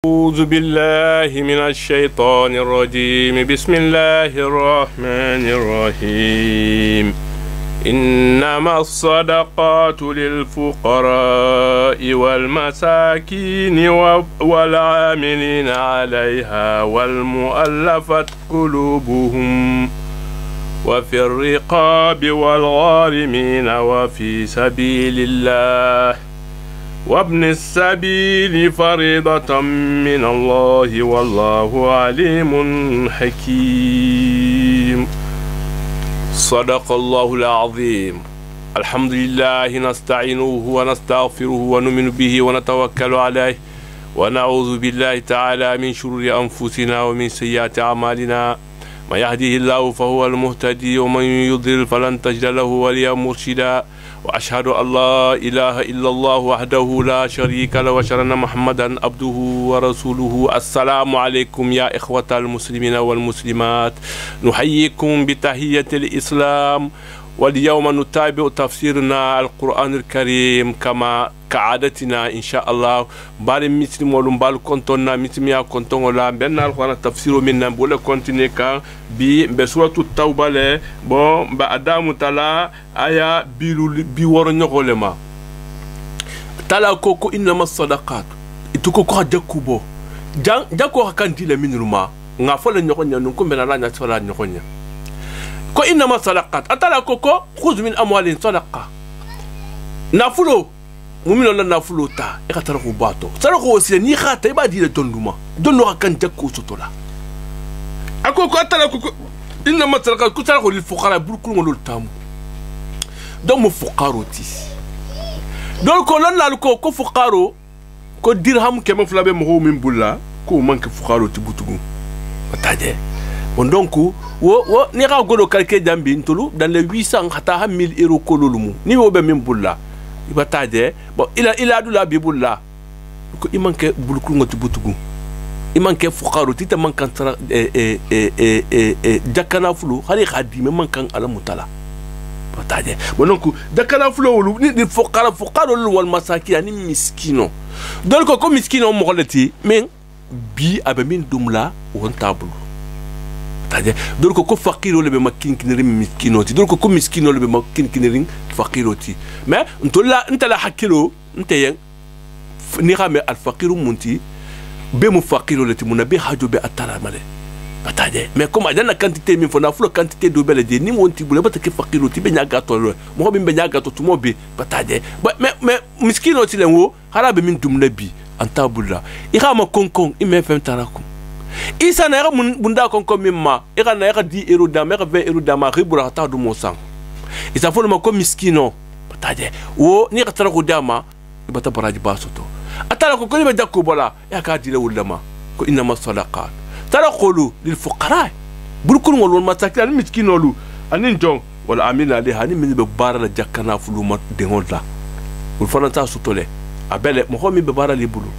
أعوذ بالله من الشيطان الرجيم بسم الله الرحمن الرحيم إنما الصدقات للفقراء والمساكين والعاملين عليها والمؤلفة قلوبهم وفي الرقاب والغارمين وفي سبيل الله وابن السبيل فريضة من الله والله عليم حكيم صدق الله العظيم الحمد لله نستعينه ونستغفره ونؤمن به ونتوكل عليه ونعوذ بالله تعالى من شرور أنفسنا ومن سيئات أعمالنا من يهده الله فهو المهتدي ومن يضلل فلن تجد له وليا مرشدا وأشهد أن لا إله إلا الله وحده لا شريك له وأشهد أن محمدا عبده ورسوله السلام عليكم يا إخوة المسلمين والمسلمات نحييكم بتحية الإسلام واليوم نتابع تفسيرنا القرآن الكريم كما كعادتنا إن شاء الله بار مسلم ولم بار كنتنا مسلم يا كنتم ولا بيننا القرآن تفسير منا بولا كنتني كان بسورة التوبة له بون بأدام تلا آية بيورن يقولما تلا كوكو إنما الصدقات إتوكو جاكوبو جاكو كان تيلا من رما نافل نيكونيا نكون بنا لا نتفلا نيكونيا ko innama sadaqat atala koko khuz min amwalin sadaqa nafulo mumino la nafulo ta e katara ko bato sadaqo wasi ni khata ba di le tonduma donno kan jakko sotola akoko atala koko innama sadaqat ku sadaqo lil fuqara burkul ngol tamu donc mo fuqaro ti donc ko lan la ko fuqaro ko dirham kema flabe mo min bulla ko manke fuqaro ti butugu ataje bon donc wo ni ka godo kalke jambi ntulu dans les 800 hata 1000 euros kololumu ni wo be min bulla ibataje bon ila dula bi bulla ko imanke bulku ngoti butugu imanke fuqaru tita mankan tara jakana fulu khali khadime mankan ala mutala bataje bon donc jakana fulu wulu ni fuqaru wal masakin ni miskino donc ko miskino mo golati men bi abamin dumla won tabulu donc ko fakiro le be makin kiniri miskinoti donc ko miskino le be makin kiniri fakiroti mais ntala hakilo nteyen ni xame al faqiru munti be mu fakiro le timuna be hajo be atara male bataje mais comme adana quantité min fona fulo quantité do bele de ni wonti bule batake fakiroti be nyaga to mo be nyaga to tumo be bataje mais miskinoti le wo harabe min dumna bi antabula irama konkon ime fem tarakum isa na yaka bunda konko mimma ika na yaka 10 euros dama yaka 20 euros dama ribura hata du mosan isa folo ma ko miskino bataje wo ni ka tara ko dama ibata baraji basoto atala ko ni be jakko bola yaka dile wulama ko inna sadaqat tara qulu lil fuqara burkul ngol masakin al miskino lu anin jon wala amina ali hani min be bara la jakana fulu ma de honda ul fana ta sutole abele mo ho mi be bara li bulu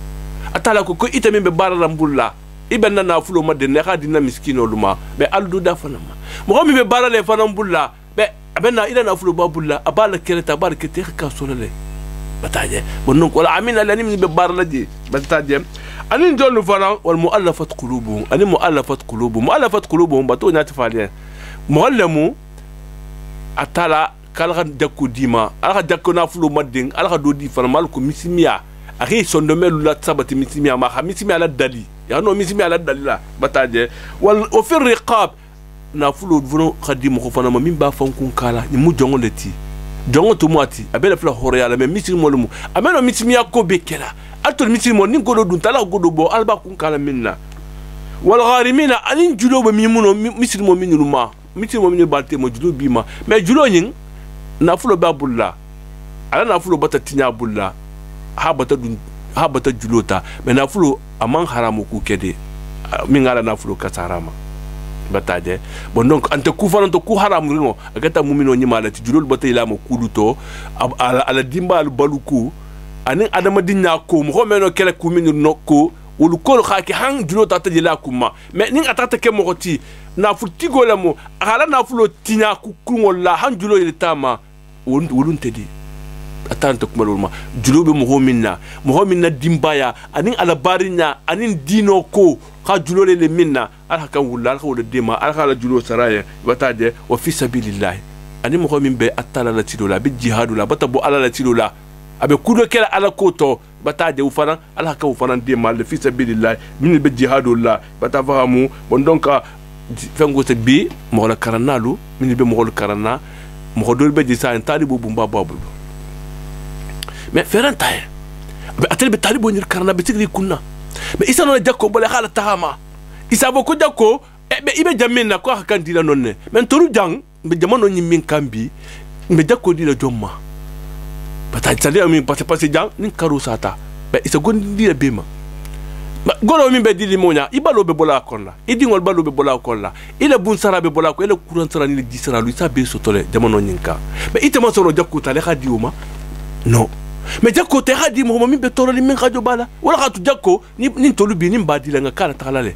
atala ko ite min be bara rambulla ibenna na fulo ma de ne ka dina miskino luma be aldu da fanama mo mi be barale fanam bulla be abenna ila na fulo babulla abala kereta barkete ka solale bataje bonnon ko amina lani mi be barala di bataje anin jollu fana wal muallafat qulubuhum anin muallafat qulubuhum bato nyati falien muallamu atala kala jakku dima ala jakku na fulo mading ala do di fana mal ko misimia ari sondomelu la sabati misimia ma misimia la dali ya no misimi ala dalila bataje wal ofir riqab na fulo vuno khadim ko fana min ba fankun kala ni mu jongo leti jongo to mwati abela fla hore ala me misimi molumu ameno misimi yakko bekela atol misimi mon ni godo dun tala godo bo alba kun kala minna wal gharimina alin julo be mimuno misimi mo minuma misimi mo min balte mo julo bima mais julo nyin na fulo babulla ala na fulo batatinya bulla habata julota mais na fulo amang haramu ku kede min ngala na fulo kasarama bataje bon donc ante ku fana to ku haramu no agata mumino nyima la ti julol batay la mo kuduto ala dimbal baluku anin adama dinya ko mo meno kele ku min no ko wolu ko khaki hang julota ta jila kuma mais nin atata ke mo ti na futi golamo ala na fulo tinya ku ngol la han julo ile tama wolun tedi batanta kuma lolma julobe mo minna dimbaya anin ala barinya anin dino ko ka julole le minna ala kan wulla ala wala dema ala la julo saraya bataje wa fi sabilillah anin mo min be atala la tilola bi jihadula batabo ala la tilola abe kudo kala ala koto bataje u fana ala ka u fana dema le fi sabilillah min be jihadula batafahamu bon donc fengo te bi mo la karanalu min be mo la karana mo do be disa en talibu bumba babu mais feranta be atel be talibu ni karana be tigri kunna mais isa no jakko bole khala tahama isa bo ko jakko be ibe jamina ko kan dila nonne men toru jang be jamano ni min kambi be jakko dila jomma bata tali ami passe jang ni karu sata be isa gondi dila bema goro min be dili monya ibalo be bola kolla idingol balo be bola kolla ila bun sara be bola ko ila kuran sara ni di sara lu isa be sotole jamano nyinka be itama soro jakko tale khadiuma non mais jakko te khadi mo min be toroli min khajo bala wala khatu jakko ni tolu bi ni mbadi la nga kala takalale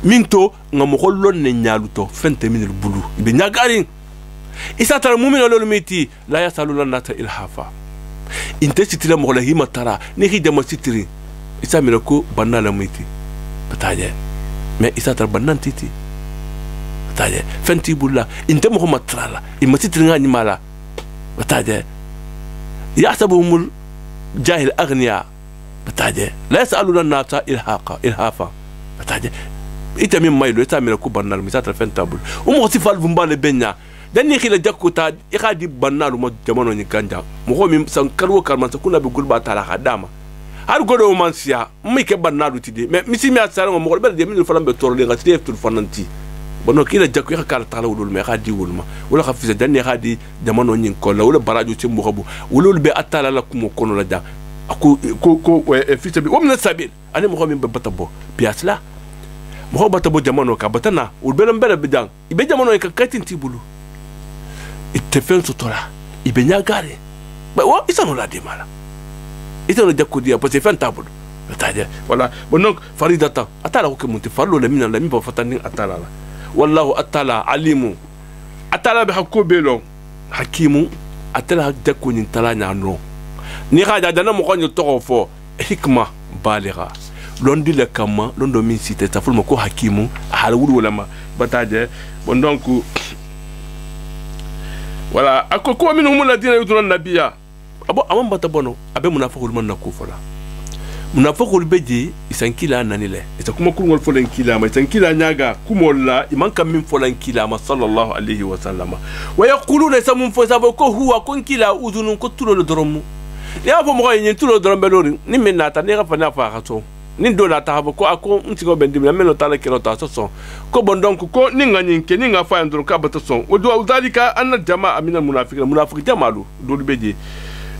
min to nga mo hollon ne nyaalu to fente min el bulu be nyagari isa tar mu'min lolu miti la yasalu lanata ilhafa inte sitila mo la hima tara ni hidama sitiri isa mi ko banna la miti bataje mais isa tar bannan titi bataje fenti bulla inte mo matrala imma sitiri nga ni mala bataje يحسبهم الجاهل أغنياء بتاجي لا يسألون الناس إلهافا بتاجي إنت من مايلو إنت من كوبا نال مسات الفن تابل ومغصف الفنبال بيننا دني خيل جاكو تا إخادي بنال وما جمانو نيكانجا مهو من سانكرو كارمان سكونا بيقول باتالا خدامة هل قدو مانسيا ميكي بنالو تدي ميسي ميا سارة ومغول بلد يمين الفلان بتورلي غسيلي يفتو الفنانتي bono kila jakku ya kala tala wulul me khadi wulma wala khafisa danni khadi jamano nyin ko la wala baraju ci mu khabu wulul be atala la kumo kono la da ko fisa bi wamna sabil ani mo min be batabo biasla mo batabo jamano ka batana ul belam bela bidang ibe jamano ka katin tibulu itefen sutora ibe nyagare ba wa isano la dimala isano jakku dia parce fen tabulu tade wala bono faridata atala ko munti fallo la mina la mi ba fatani atala la والله أتلا عليم أتلا بحكو بيلو حكيم أتلا دكو نتلا نانو نيغا دانا مخون يتوغفو حكمة بالغة لوندي لكما لوندو من سيتي تفول مكو حكيم حالول ولما بتاجة بندونكو ولا أكو منهم الذين يؤذون النبي أبو أمان بتبونو أبي منافق المن نكوفلا munafoko beje isankila nanile isa kuma kurngol folen kila ma isankila nyaga kumolla iman kam min folen kila ma sallallahu alayhi wa sallama wa yaquluna isamun fo sabo ko huwa kun kila udunun ko tulo doromu ya fo mo yin tulo dorombe lori ni min nata ni rafa na fa khaso ni do na ta habo ko ako ntigo bendim na melo tala kiro ta so ko bon donc ko ni ngani ke ni nga fa ndron ka bata son o do dalika anna jamaa min al munafiqin munafiq jamalu do beje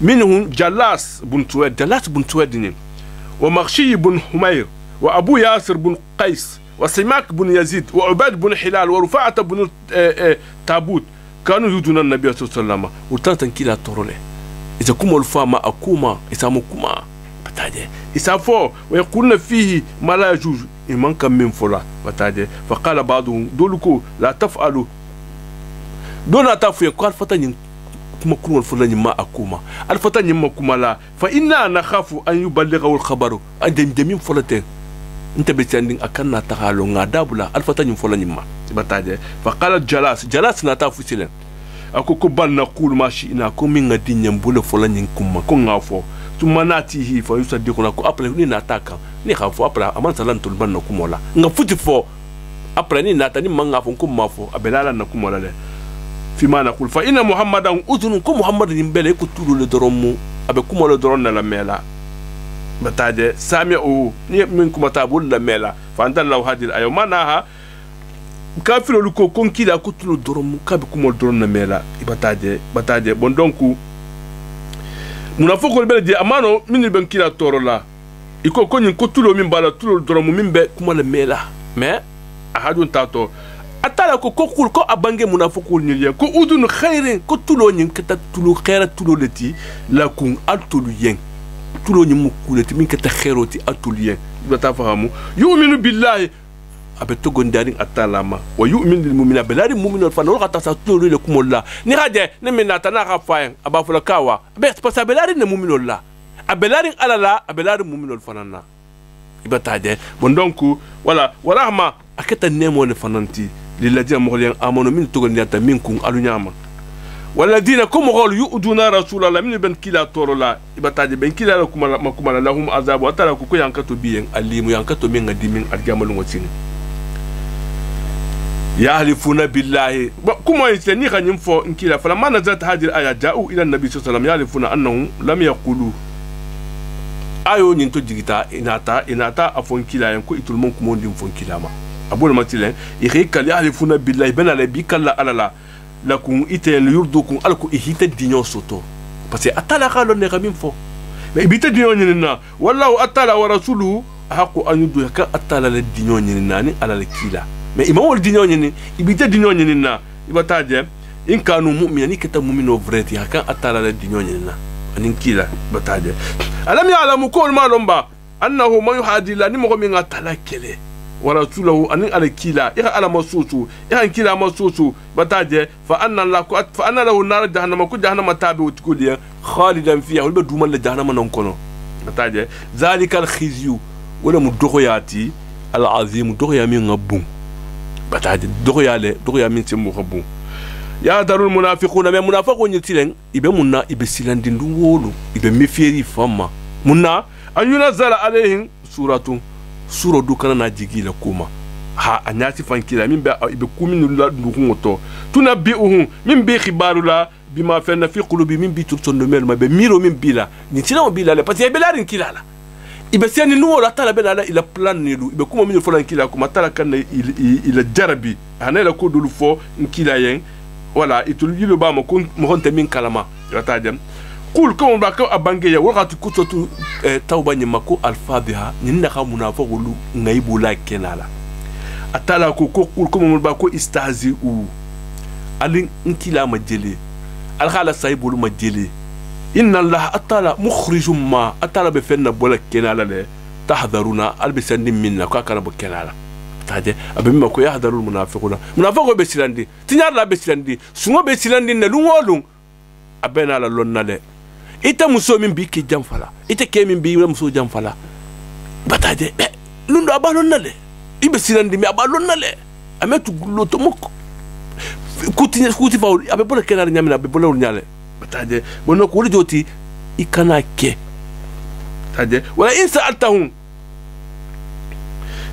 minhum jalas bun tuwad ni ومغشي بن حمير وأبو ياسر بن قيس وسماك بن يزيد وعباد بن حلال ورفاعة بن تابوت كانوا يدون النبي صلى الله عليه وسلم وتنتن كلا تورله إذا كم الفما أكوما إذا مكوما بتاجي إذا فو ويقولون فيه ما لا يجوز إيمان كم من فلا بتاجي فقال بعضهم دولكو لا تفعلوا دون تفعل قال فتن كما كل فلان ما أكوما الفتان ما كوما لا فإنا نخاف أن يبلغه الخبر أن جميع فلتين أنت بتشاندين أكننا تخالو غادابلا الفتان فلان ما بتاجي فقال جلاس نتافو سيلن أكو كبال نقول ما شئنا كم من الدين ينبول فلان كوما كون غافو ثم ناتيه فيصدقنا كو أبلا ني ناتاكا ني خافو أبلا أمان سلان تلبان نكوما لا نفوتي فو أبلا ني ناتا ني من غافو كوما فو أبلا نكوما لا فيما نقول فإن محمدا أذن كم محمد ينبلي كتلو لدرمو أبي كم لدرون لا ميلا بتاجي سامعوا منكم تابول لا ميلا فأنت الله هذه الآية ما نها كافر لكو كون كيدا كتلو درمو كابي كم لدرون لا ميلا بتاجي بندونكو منافق البلد أمانو من يبن كيدا تورولا يكو كون كتلو من بالا تلو درمو من بي كم لا ميلا ما أحدون تاتو atala ko kul ko abange munafukul ni ko udun khairin ko tulo nyin kata tulo khaira tulo leti la kun atulu yen tulo nyi mukuleti min kata khairoti atulu yen bata fahamu yu'minu billahi abeto gondaring atalama wa yu'min lil mu'mina belari mu'minul fa wala ta sa tulu le kumolla ni haje ne minata na rafayen abafula kawa be pasa belari ne mu'minul la abelari alala abelari mu'minul fanana ibataje bon donc voilà warahma aketa nemo le fananti lilladina mokhliyan amanu min to gondata minkum alunyama والذين كم قالوا يؤذون رسول الله من بن كلا تورلا يبتاج بن كلا لكم ما كم لهم عذاب وترى كوكو ينكتو بين الليم ينكتو من قديم الجمل وتين يحلفون بالله كم يسني خنيم فو إن كلا فلما نزلت هذه الآية جاءوا إلى النبي صلى الله عليه وسلم يحلفون أنهم لم يقولوا ayo nyinto jigita inata afon kila yanko itulmon kumondi fon kila ma abul matilen iri kali alifuna billahi bana la bikalla alala lakum itel yurdukum alku ihita dinyo soto parce que atala khalo ne gamin fo mais ibita dinyo nyina wallahu atala wa rasuluhu haqu an yudu ka atala la dinyo nyina ni alala kila mais imam wal dinyo nyina ibita dinyo nyina ibata je in kanu mu'minani kata mu'mino vreti haka atala la dinyo nyina anin kila bataje alam ya'lamu kul ma lomba annahu man yuhadi la ni mo mi ngatala kele wa rasulahu anin ala kila ira ala masusu ira kila masusu bataje fa anna lahu nar jahannama ku jahannama tabi utkuliya khalidan fiha wal baduma la jahannama non kono bataje zalika al khizyu wala mudoyati al azim doya min ngabum bataje doya min simu ngabum ya darul munafiquna me munafiqun yitilen ibe munna ibe silandindu wolu ibe meferi fama munna an yunazala alaihim sura du kana na jigila kuma ha anyati fankila min be ibe kuminu la ndukungoto tunabbi'uhum min bi khibarula bima fa fi qulubi min bi turtondo mel ma be miro min bila ni tila mo bila le parce que be larin kilala ibe seni nuwo la tala be la ila plan nilu ibe kuma min folan kila kuma tala kan ila jarabi hanela ko dulu fo nkila yen voilà itul yilo ba mo honte min kalama yata dem kul ko ba ko abange ya wakati kutotu tauba nyima ko alfadhiha ninna ka munafiqulu ngaibu la kenala atala ko kul ko mo ba ko istahzi u alin nkila ma jeli al khala saybulu ma jeli inna allah atala mukhrijum ma atala be fenna bola kenala le tahdharuna albisandi minna ko kana bo kenala taje abimma ko yahdharul munafiquna munafiqo be silandi tinyar la be silandi sungo be silandi ne lungolung abena la lonnale ita muso min bi ki jamfala ita ke min bi muso jamfala bataje lundo abalonnale ibe silandi mi abalonnale ametu gullo to moko kuti faul abe bola kenal nyamina abe bola nyale bataje bono ko joti ikana ke taje wala insa altahum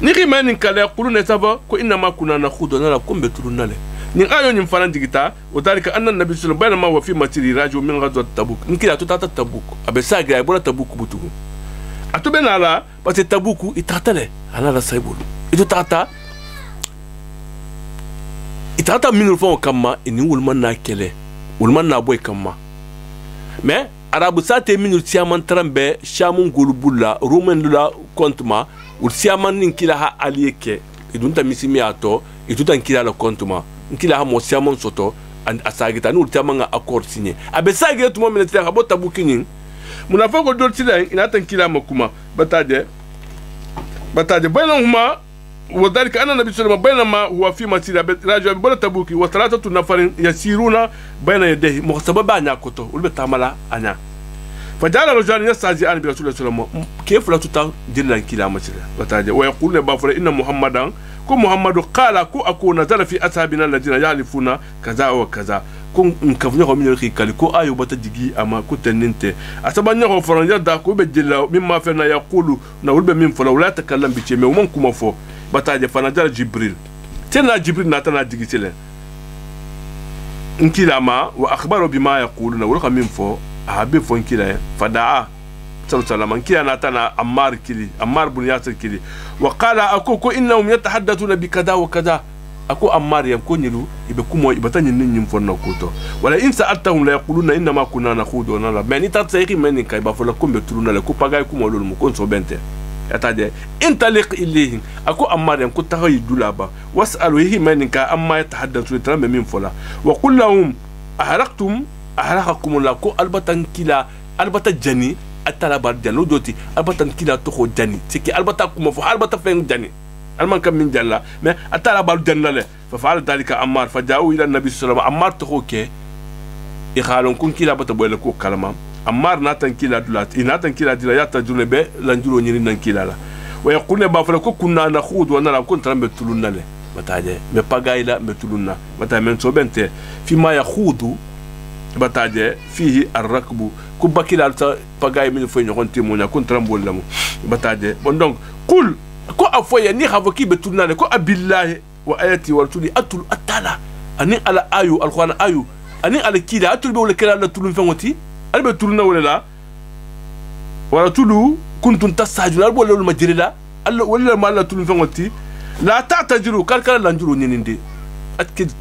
ni rimani kala yaquluna sava ko inna ma kunna nakhudu nala kumbe turunale ni ayo nyim fanan digita wadalika anna nabi sallallahu alayhi wasallam wa fi matiri raju min ghazwat tabuk ni kila tutata tabuk abe sagra bola tabuk butu atobe nala parce tabuk itatale anala saibulu itata minul fon kama ini wulman na kele wulman na boy kama mais arabu sate minul siaman trambe shamun gulubulla roman la kontma ul siaman nin kila ha aliyeke idunta misimi ato ituta nkila la kontma nkila ha mo siaman soto asagita ni ul siaman accord signé abe sagita tumo militaire ha bota bukinin munafako dol sila inata nkila makuma bataje bainahuma وذلك أن النبي صلى الله عليه وسلم بينما هو في مسيرة راجع بولا تبوكي وثلاثة نفر يسيرون بين يديه مخصبة أنيا كتو والبتاملا أنيا فجعل رجال يستهزئان برسول الله صلى الله عليه وسلم كيف لا تطال جل كلا مسيرة وتاجه ويقول بافر إن محمدا كو محمد قال كو أكو نزل في أصحابنا الذين يعرفون كذا وكذا كون نكفنيه من الخيكالي كو آيو بتجيجي أما كو تنينته أسبانيه فرنجا دا كو بجلا مما فينا يقول نقول بمن فلو لا تكلم بشيء ومن كم فو bataje fanajal jibril tena jibril natana digitele nkila ma wa akhbaru bima yaquluna wa min fo habi fo nkila fadaa sallallahu nkila natana ammar bun yasir kili wa qala akuko innahum yatahaddathuna bi kada wa kada ako ammar yam ko nyilu ibe kumo ibatani nin fo nakuto wala in sa'altahum la yaquluna inna ma kunna nakhudu na la men tatsayri men kay ba fo la kumbe tuluna la ko pagay kumo lol mu kon so bente yataje intaliq ilayhim ako ammar yan ko tahay dulaba wasalu hihi maninka amma yatahaddathu taram min fola wa qul lahum ahraqakum la ko albatan kila albata jani atala bar jalo doti albatan kila to ko jani siki albata kuma fo albata fen jani alman kam min jalla mais atala bal janna le fa faala dalika ammar fa jaawu ila nabi sallallahu alaihi wasallam ammar to ke e khalon kun kila bata boyle ko kalama ammar natan kila dulat inatan kila dila yata jurne be lanjuro nyini nan kila la wa yaqulna ba fala ko kunna nakhud wa nara kun tarambe tulunna le bataje me pagaila me tulunna bata men so bente fi ma yakhudu bataje fihi arrakbu ku bakila alta pagay min fo ñokon timonya kun trambol lamu bataje bon donc qul ko afoya ni xavoki be tulunna le ko abillahi wa ayati wa rasuli atul atala ani ala ayu alquran ayu ani ala kida atul be wala kala la tulun fangoti albe tuluna wala wala tulu kuntum tasajuna albo lolu majrila alla wala ma la tulun fangoti la ta'tajiru kalkala lanjuru nininde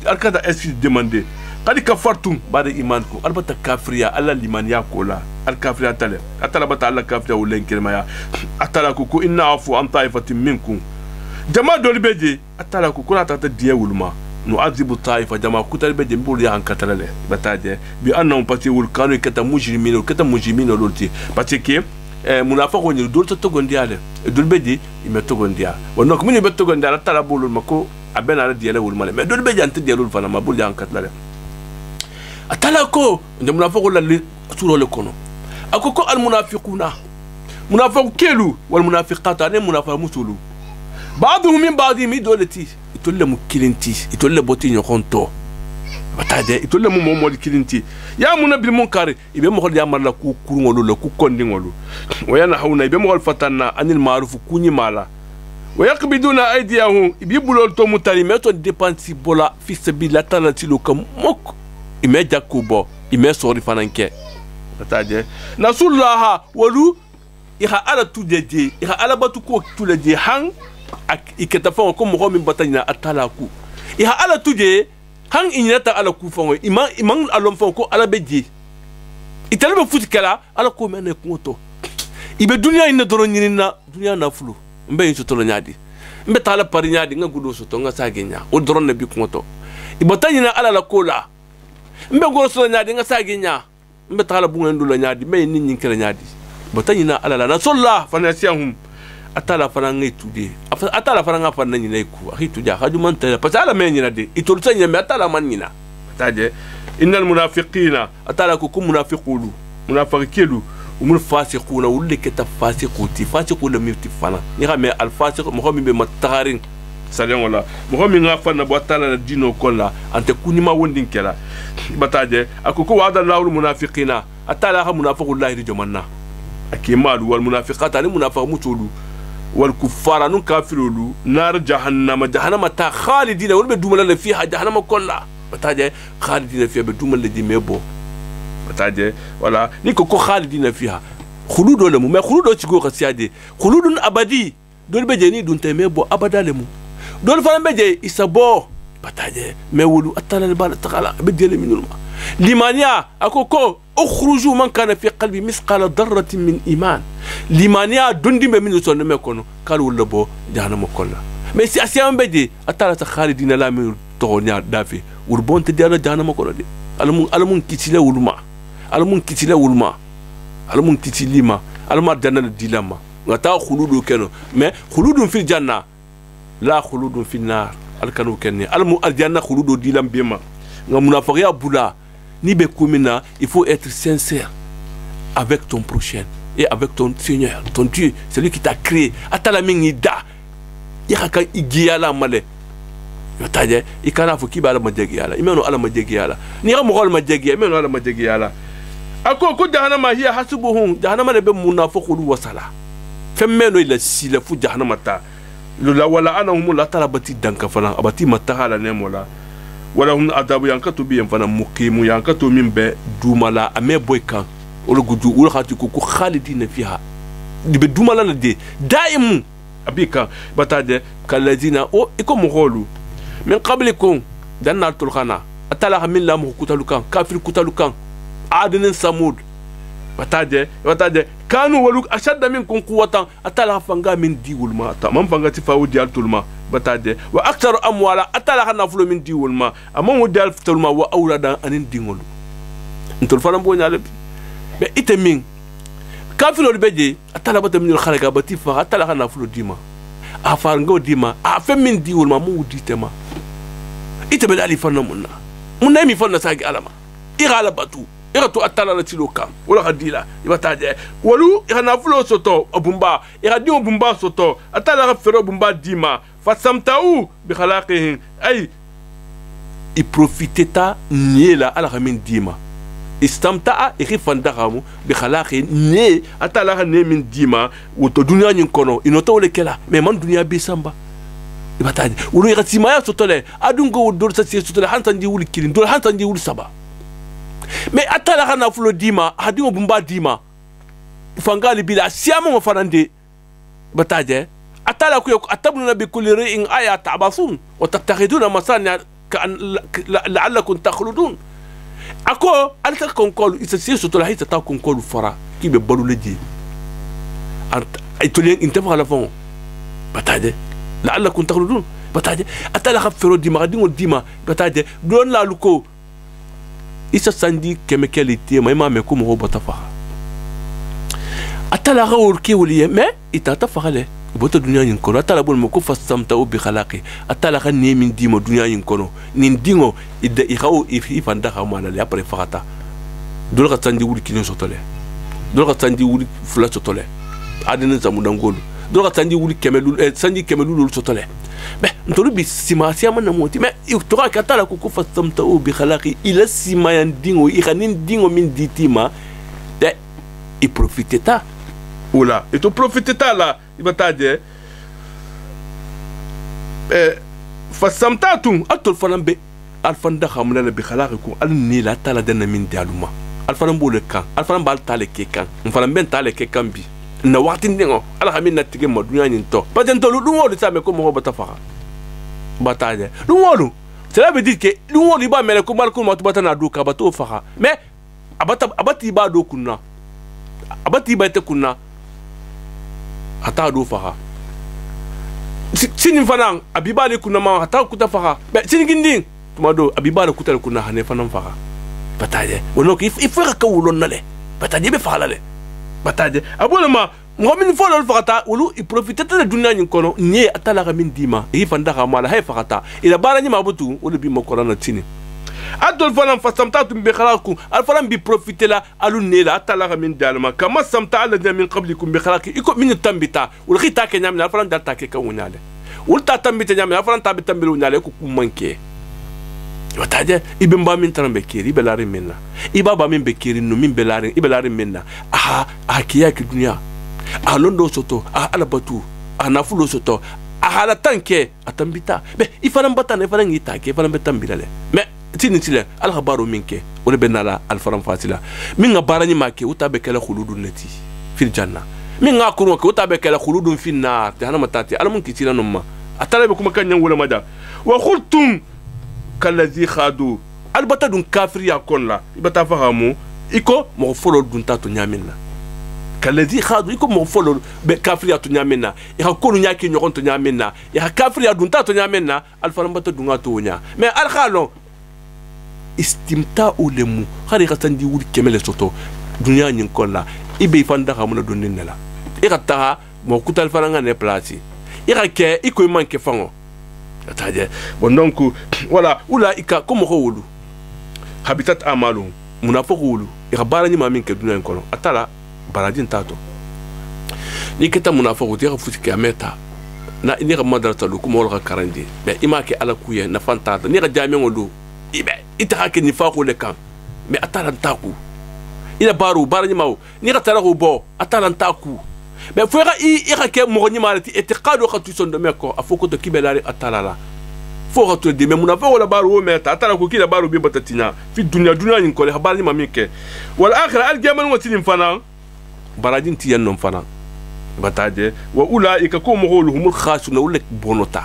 alkada esi demander kadi kafartum bada imanku albata kafriya alla limaniya kola al kafriya tale atala bata alla kafriya wulen kelmaya atala ko inna afu an taifatin minkum jama doli beje atala ko kuna tata diye wulma no azibu taifa jama kutal beje mbul ya hankatalale bataje bi annahum pati wul kanu kata mujrimina lolti parce que munafaqo ni dol to gondiale dol beje ime to gondia wonno ko mini be to gondia atala bulul mako abena ala diye wulma mais dol beje ante diye lul fana ma bul ya hankatalale atala ko de munafaqo la suro le kono akoko al munafiquna munafiq kelu wal munafiqat ane munafiq musulu بعضهم من بعضهم يدولتي يتولى مكلنتي يتولى بوتي نخونتو بتاعده يتولى مو كلنتي يا من بالمنكر يبي مخول يامر لا كو كورغولو لا كو كوندينغولو وينهون يبي مخول فتنا عن المعروف كوني مالا ويقبضون ايديهم يبي بولول تو متاليمتو ديبانسي بولا في سبيل لا تلاتي لو كم موك يمي جاكوبو يمي سوري فانانكي بتاعده نسول الله ولو يها على تودي يها على باتو كو تولدي هان iketa fa ko mo min batanya atala ku iha ala tuje hang inyata ala ku fa imang alom fa ko ala beji italbe futikala ala ko mena kuoto ibe dunya ina doro nyina dunya na fulu mbe yin sotolo nyaadi mbe tala pari nyaadi nga gudo soto nga sagenya o doro na bi kuoto ibatanya ala la kola mbe goro sotolo nyaadi nga sagenya mbe tala bunga ndulo nyaadi mbe nin nyinkela nyaadi batanya ala la na solla fa nasiyahum atala faranga itude atala faranga fanna nyina iku akituja haju mantala pasala menyina de itolsa nyame atala manina taje innal munafiqina atala ku munafiqulu munafiqilu umul fasiquna wulle keta fasiquti fasiqul mifti fana ni xame al fasiq mo xami be matarin salen wala mo xami nga fanna bo atala na dino kolla ante kunima wondin kela bataje akuko wa'ada Allahu munafiqina atala ha munafiqullahi jomanna akimalu wal munafiqata al munafiq mutulu والكفار نون كافرولو نار جهنم تا خالدين ول بدومل فيها جهنم كلها بتاجي خالدين فيها بدومل دي ميبو بتاجي ولا نيكو خالدين فيها خلود ولا مو خلود تشغو خسيادي خلود ابدي دول بجني دون تميبو ابدا لمو دول فلان بجي اسبو بتاجي ميولو اتلا البال تقال بدي من الماء لمانيا اكوكو اخرجوا من كان في قلبي مثقال ذره من ايمان لمانيا دوندي من سون ميكونو قالوا لبو جهنم كلها mais si asiam bedi atala ta khalidina la mi tonya dafi urbonte diala jahannama ko de alamun kitile ulma alamun kitilima alma janna dilama ngata khuludu keno mais khuludun fil janna la khuludun fil nar alkanu kenni almu aljanna khuludu dilam bima nga munafiqiya bula ni be kumina il faut être sincère avec ton prochain et avec ton Seigneur, ton Dieu, celui qui t'a créé. Atala mingi da. Yaka igiyala male. Yotaje, ikana fu kiba ala majegiyala. Imeno ala majegiyala. Ni ga mo ala majegiyala, imeno ala majegiyala. Ako ko jahannama hiya hasubuhum. Jahannama le be munafiqulu wasala. Femmeno ila sila fu jahannama ta. La wala anahum la talabati danka fana abati matahala nemola. Wala hum adabu yankatu bi fana muqimu yankatu min be dumala ame boykan. ولا جدو ولا خاتيكو خالدين فيها بدوما لنا دي دائم أبيكا بتاعي كالذين أو إكو مغولو من قبلكم دنا تلخنا أتلا من لا مكتلوكان كافر كتلوكان عادن سمود بتاعي كانوا ولو أشد منكم قوة أتلا فنجا من دي والما تمام فنجا تفاو ديال تلما بتاعي وأكثر أموالا أتلا نفلو من دي والما أمام وديال تلما وأولادا أنين دينولو أنتو الفرن بوني على mais itemin kafiro beje atala bata min kharaka batifa atala kana fulo dima a farango dima a fe min di wol ma mu di tema ite be dali fanna munna mi fanna sagi alama ira la batu ira to atala la tilo kam wala hadila ibataje walu ira na fulo soto obumba ira di obumba soto atala ga fero obumba dima fasamtau bi khalaqihim ay i profiteta niela ala min dima istamtaa iri fandaramu bi khalaqi ne atala ne min dima woto dunya nyin kono inoto wole kela me man dunya bi samba ibataje wulu ira simaya sotole adungo wodor sa sotole hantanji wuli kilin dol hantanji wuli saba me atala na fulo dima hadingo bumba dima fangali bila siamo mo fanande bataje atala ku atabuna bi kulli ri'in aya ta'basun wa tattakhiduna masana la'allakum takhludun ako alta konkolu isa sotole hayta ta konkolu fara kibe balu leji ay tolien intafa la fon bataje la'allakum takhludun bataje atala khafiro dima hadingo dima bataje don la luko isa sandi kemikali tema ima me ko mo bota fa atala rawul ki wuli me itata fa le bota dunya yin kono atala bol mo ko fasamta bi khalaqi atala kan ne min dimo dunya yin kono nin dingo ida iraw ifi fanda xamana le après fakata dol ka sandi wuli kinin sotole dol ka sandi wuli fula sotole adina zamu dangolu dol ka sandi wuli kemelu sandi kemelu sotole mais ntolu bi sima siama na moti mais to ka tala ko fasamta bi khalaqi ila sima yan dingo iranin dingo min ditima de i profiteta ola et to profiteta la ibataje fasamta tum atol fanambe alfanda khamla bi khalaqikum alni la tala dana min daluma alfanam bole kan alfanam bal tale ke kan alfanam ben tale ke kan bi na wakti ndingo ala khamin na tige mo dunya nyin to patento lu wolu sa me ko mo bata fa bataje lu wolu cela veut dire que lu wolu ba mele ko mal ko mo bata na du ka bato fa mais abati ba do kunna abati ba te kunna ata do fa sini fanan abiba le kunna ma ata kuta fa mais sini ginding tuma do abiba le kuta kunna hane fanan fa bataje wono ki ifera ka wulon na le bataje be fa la le bataje abonema ngomin folo fakata ulu i profitete de dunya nyin kono nye atala ga min dima e fanda ga mala hay fakata ila bara nyi mabutu ulu bi mokora na tini adol falam fasamtatu bi khalaqu al falam bi profitela alu nela atala ga min dalma kama samta alladina min qablikum bi khalaqi iko min tambita ul khita ke nyamna al falam dalta ke ka wunyale ul ta tambita nyamna al falam ta bitambilu wunyale ko kumanke bataje ibe mba min tarambe kiri ibe lari minna iba ba min be kiri no min be lari minna aha akiya ki dunya a londo soto a alabatu a nafulo soto a hala tanke a tambita be ifanan bata ne fanan yita ke fanan betan bilale me tini tile al khabaru minke wala benala al faran fasila min ga barani make uta be kala khuludun nati fil janna min ga kuro ke uta be kala khuludun fin nar jahannama tati al mun kitila numma atala be kuma kan yan wala mada wa khultum kalazi khadu albata dun kafir ya konla ibata fahamu iko mo folo dun tato nyamina kalazi khadu iko mo folo be kafir ya to nyamina ya konu nyaki nyokon to nyamina ya kafir ya dun tato nyamina alfaran bata dunga to nya mais al khalo istimta ulemu khari khasandi wul kemele soto dunya nyin konla ibe fanda khamuna dunin nela ikata mo kutal faranga ne place ikake iko manke fango ataje bon donc voilà ulaika comme khawulu habitat amalu munafiqulu ikhabara ni mamin ke dunya kono atala baradin tato ni keta munafiqu ti khafuti kameta na ni ramadar talu kuma wala karande be imake ala kuye na fantata ni rajame ngolu ibe itaka ni faqu le kan me atala taku ila baru barani maw ni ratala bo atala taku mais faut ira ke mo ni malati etiqadu khatu son de meko afoko to kibelari atalala faut khatu de mais muna fa wala baru meta atala ko kila baru bi batatina fi dunya ni ko le habari mamike wal akhir al jamal watin fana baradin tiyan non fana bataje wa ulaika ko mo holuhumul khasuna wala bonota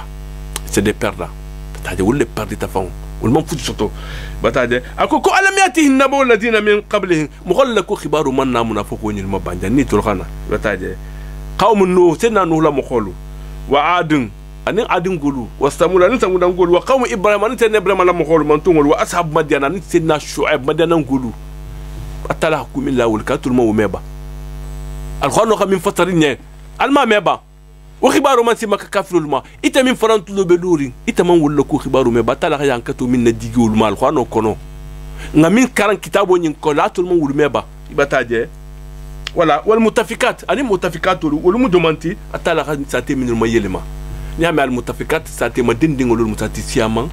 c'est des perdants bataje wala perdi ta fon wala man futi soto bataje ako ko alam yatihi nabu alladina min qablihim mughallaku khibaru man namuna foko ni mabanja ni tulkhana bataje قوم نوح سيدنا نوح لا مخولو وعاد ان عاد غلو واستمول ان سمود غلو وقوم ابراهيم ان سيدنا ابراهيم لا مخولو من تونغول واصحاب مدين ان سيدنا شعيب مدين غلو اتلاحكم الله والكاتل مو ميبا الخونو من فترين الماء ميبا o khibaru man sima kafirul ma ita min farantu lo beluri ita man wulla ko khibaru me batala ga yankato min na digul mal khano kono nga min karan kitabo nyin ko la tout le monde wulme ba ibataje wala wal mutafikat ani mutafikat wal mudomanti atala ga sate min ma yelema ni am al mutafikat sate ma dindingol mutati siaman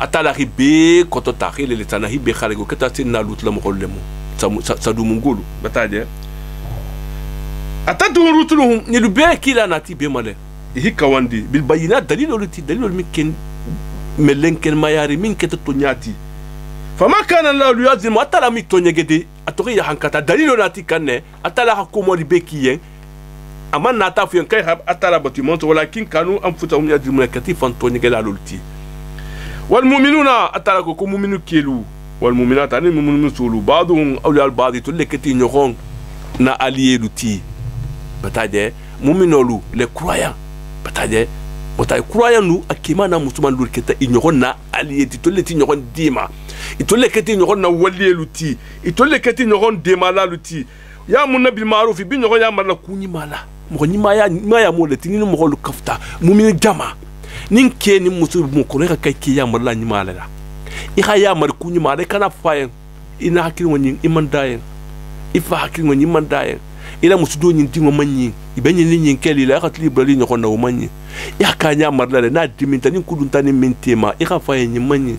atala ribe koto takhile le tana hibe khalego kata sinna lut la mo xollemu sa du mungulu bataje atatu rutuluhum ni lu be kila nati be male hikawandi bil bayinat dalilul mikin melenken mayari min keta tonyati fama kana la luyazim atala mi tonyegede atori ya hankata dalilul nati kanne atala hakumo be kiyen aman nata fu kai atala bâtiment walakin kanu amfutahum yadimuna katifan tonyegela lulti wal mu'minuna atala ko mu'minu kelu wal mu'minat ani mu'minu sulu ba'dhum awliya al ba'd tulekati nyogon na allié luti bataje mu'minolu les croyants bataje bataje croyants nous akima na musulman lul keta nyogon na allié tuleti nyogon dima itulekati nyogon na walié luti itulekati nyogon dema la luti ya munna bil ma'ruf bi nyogon ya mala kunyi mala mo ni maya mo le tinini mo lu kafta mu'min jama nin ke ni musu mu ko ka kai ki ya mala ni mala la i ha ya mar kunyi mala kana fayen ina hakiri woni iman dayen ifa hakiri woni iman dayen ila musu do nyin tingo manyi ibenyi ni nyin keli la khatli brali ni ko na manyi ya ka nya mar la na diminta ni kudun tani mentema i ha fayen ni manyi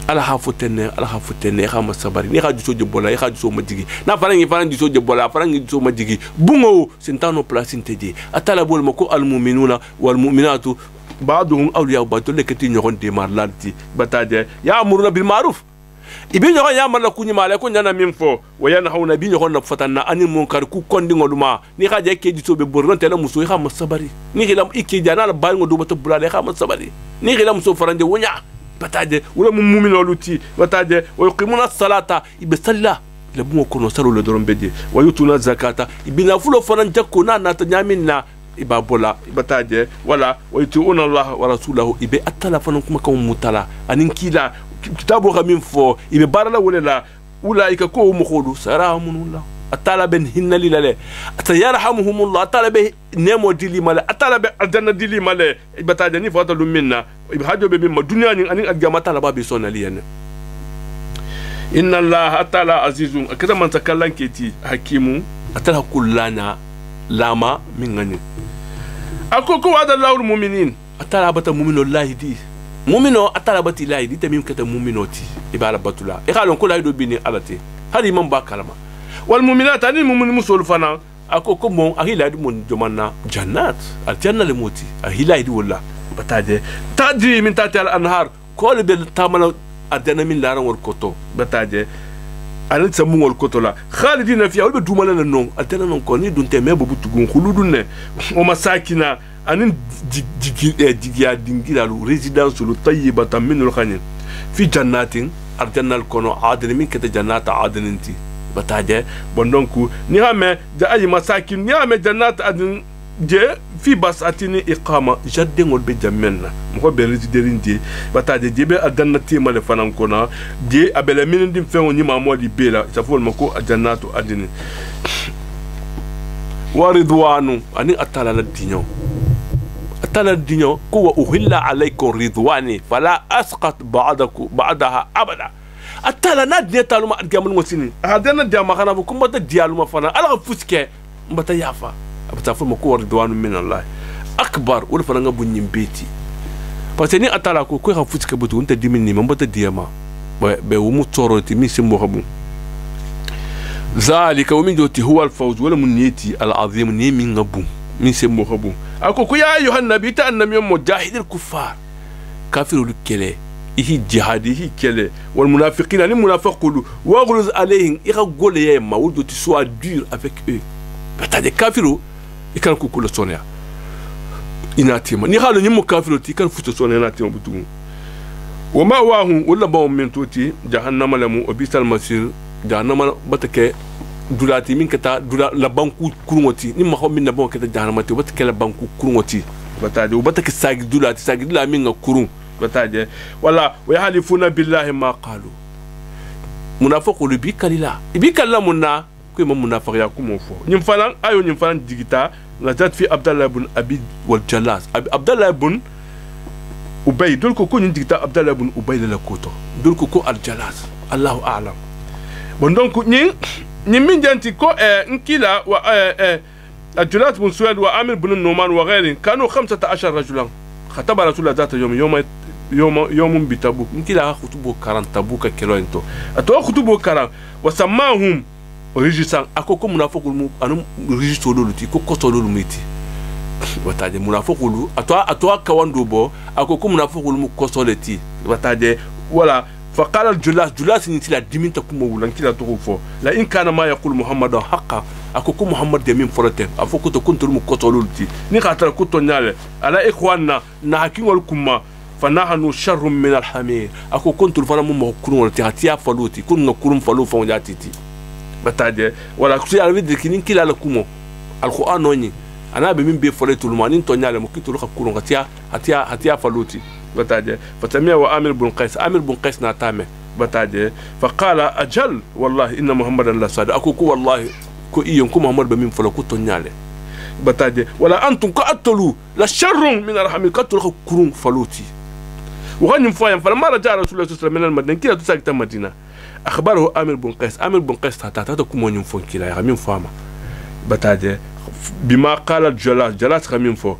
ala hafutene ha masabari ni ha juso je bola i ha juso majigi na farangi farangi juso je bola farangi juso majigi bungo sintano place intedi atala bol mako al mu'minuna wal mu'minatu بعضهم أولياء بعض اللي كتير يقولون دمار لالتي بتاجي يأمرون بالمعروف يبين يقول يا ملا كوني ماله كوني أنا مينفو وينهون بين يقول نفتنا أني منكر كون دينغ لما نيجا جاي كيجي سو ببرنا تلا مسوي خام الصبري نيجي لام إكيد أنا لباين ودوبة تبلا خام الصبري نيجي لام سو فرنجة ونيا بتاجي ولا مؤمن ولوتي بتاجي ويقيمون الصلاة يبصلى لبمو كونو سرو لدرون بدي ويؤتون الزكاة يبين فلو فرنجة كونا ناتنيامنا ibabola ibataje wala waytuuna Allah wa rasulahu ibe atala fanan kuma kan mutala anin kila kitabu gamin fo ibe barala wala ulaika ko mu khodu sarahamunullah atala ben hinna lilale atayarhamuhumullah atala be nemo dili mala atala be aljanna dili mala ibataje ni fatalu minna ibe hajo be min dunya ni anin adgama tala babi sonaliyan inna Allah atala azizun akada man takallan keti hakimu atala kullana lama min ngani akoko wada lawul mu'minin atala bata mu'mino lahi di mu'mino atala bati lahi di tamim kata mu'minoti ibala batula e xalon ko lahi do bini alate hadi man ba kalama wal mu'minat ani mu'min musul fana akoko mon ahila di mon jomanna jannat al janna le moti ahila di wala bataje tadri min tati al anhar ko le bel tamala adana min laran wor koto bataje anin samu wal kotola khalidina fiya wal dumala na non atana non ko ni dunte me bobu tugun khuludun ne o masakina anin digiya dingira lu residence lu tayyibatan min al khanin fi jannatin arjannal kono adin min kata jannata adinti bataje bondonku ni hame da ay masakin ni hame jannata adin je fi basatini iqama jadde ngol be jamenna mo be residerin je bataje jebe adannati male fanan kona je abele min dim fen ni mamodi bela safol mako jannatu adini waridwanu ani atala la dinyo ko wa uhilla alaykum ridwani fala asqat ba'daha abada atala na dineta luma adgamun wasini hadana dia makana bu kumba dia luma fana ala fuske mbata yafa abata mako ridwanu min allah akbar wala fana ngabu nyimbeti parce que ni atala ko ha fuske butu unta dimini mbata diama be wumu toroti mi simbo habu ذلك ومن جوتي هو الفوز ولا من نيتي العظيم ني من غبو من سمو غبو اكو يا ايها النبي تأنم يوم مجاهد الكفار كافر الكلي إيه جهاد إيه كلي والمنافقين يعني منافقون واغلظ عليهم يقول يا ما ولدو تسوا دور avec eux بتاع كافرو يكان كوكو سونيا inatema ni halu nyimu kafiro ti kan futo sona inatema butu وما واهم ولا بهم من توتي جهنم لمو وبيسال مسير جهنم بتك دولاتي من كتا دولا لبانكو كروموتي ني ما خو من نبون كتا جهنم تي بتك لبانكو كروموتي بتاجي وبتك ساق دولاتي ساق دولا من كروم بتاجي ولا ويحلفون بالله ما قالوا منافق بيك لا بيك لا منا كيما منافق ياكم فو نيم فلان ايو نيم فلان ديجيتا نزلت في عبد الله بن أبي والجلاس عبد الله بن أبي دول كو نيجي عبد الله بن أبي للكوتو دول كو الجلاس الله أعلم بندونك نين من جانتي كو نكيلا و الجلاس بن سويد وعامر بن النعمان وغيرهم كانوا 15 رجلا خطب رسول الله ذات يوم بتبوك نكيلا خطبوا 40 تبوك كيلو انتو اتو خطبوا 40 وسماهم رجسان akoko munafoko mu anu registo loluti ko koto lolumiti bataje munafoko lu atwa kawando bo akoko munafoko mu koto leti bataje wala فقال الجلاس نتي لا ديمين تكم ولان كلا توفو لا ان كان ما يقول محمد حقا akoko محمد دمين فرته afoko to kuntul mu koto loluti ni khatara kuto nyale ala ikhwanna na hakingol kuma فنحن شر من الحمير akoko kuntul fara mu makun wolti hatia faluti kun ngakurum falu fa njatiti bataje wala kusi albi kinin kila la kumo alquran noni ana be min be fole tout le monde to nyale mo kitulu khakuru hatia faluti bataje fatamia wa amir bun qais na tame bataje faqala ajal wallahi inna muhammadan la sadiq akuku wallahi ko iyon ko muhammad be min fole ko to nyale bataje wala antum qatlu la sharrun min arham qatlu khakuru faluti وغني فايم فلما رجع رسول الله صلى الله عليه وسلم من المدينه كده تساكت المدينه أخبره عامر بن قيس تاتا كومون ينفون كلا يغمين فاما بتاجي بما قال الجلاس غمين فو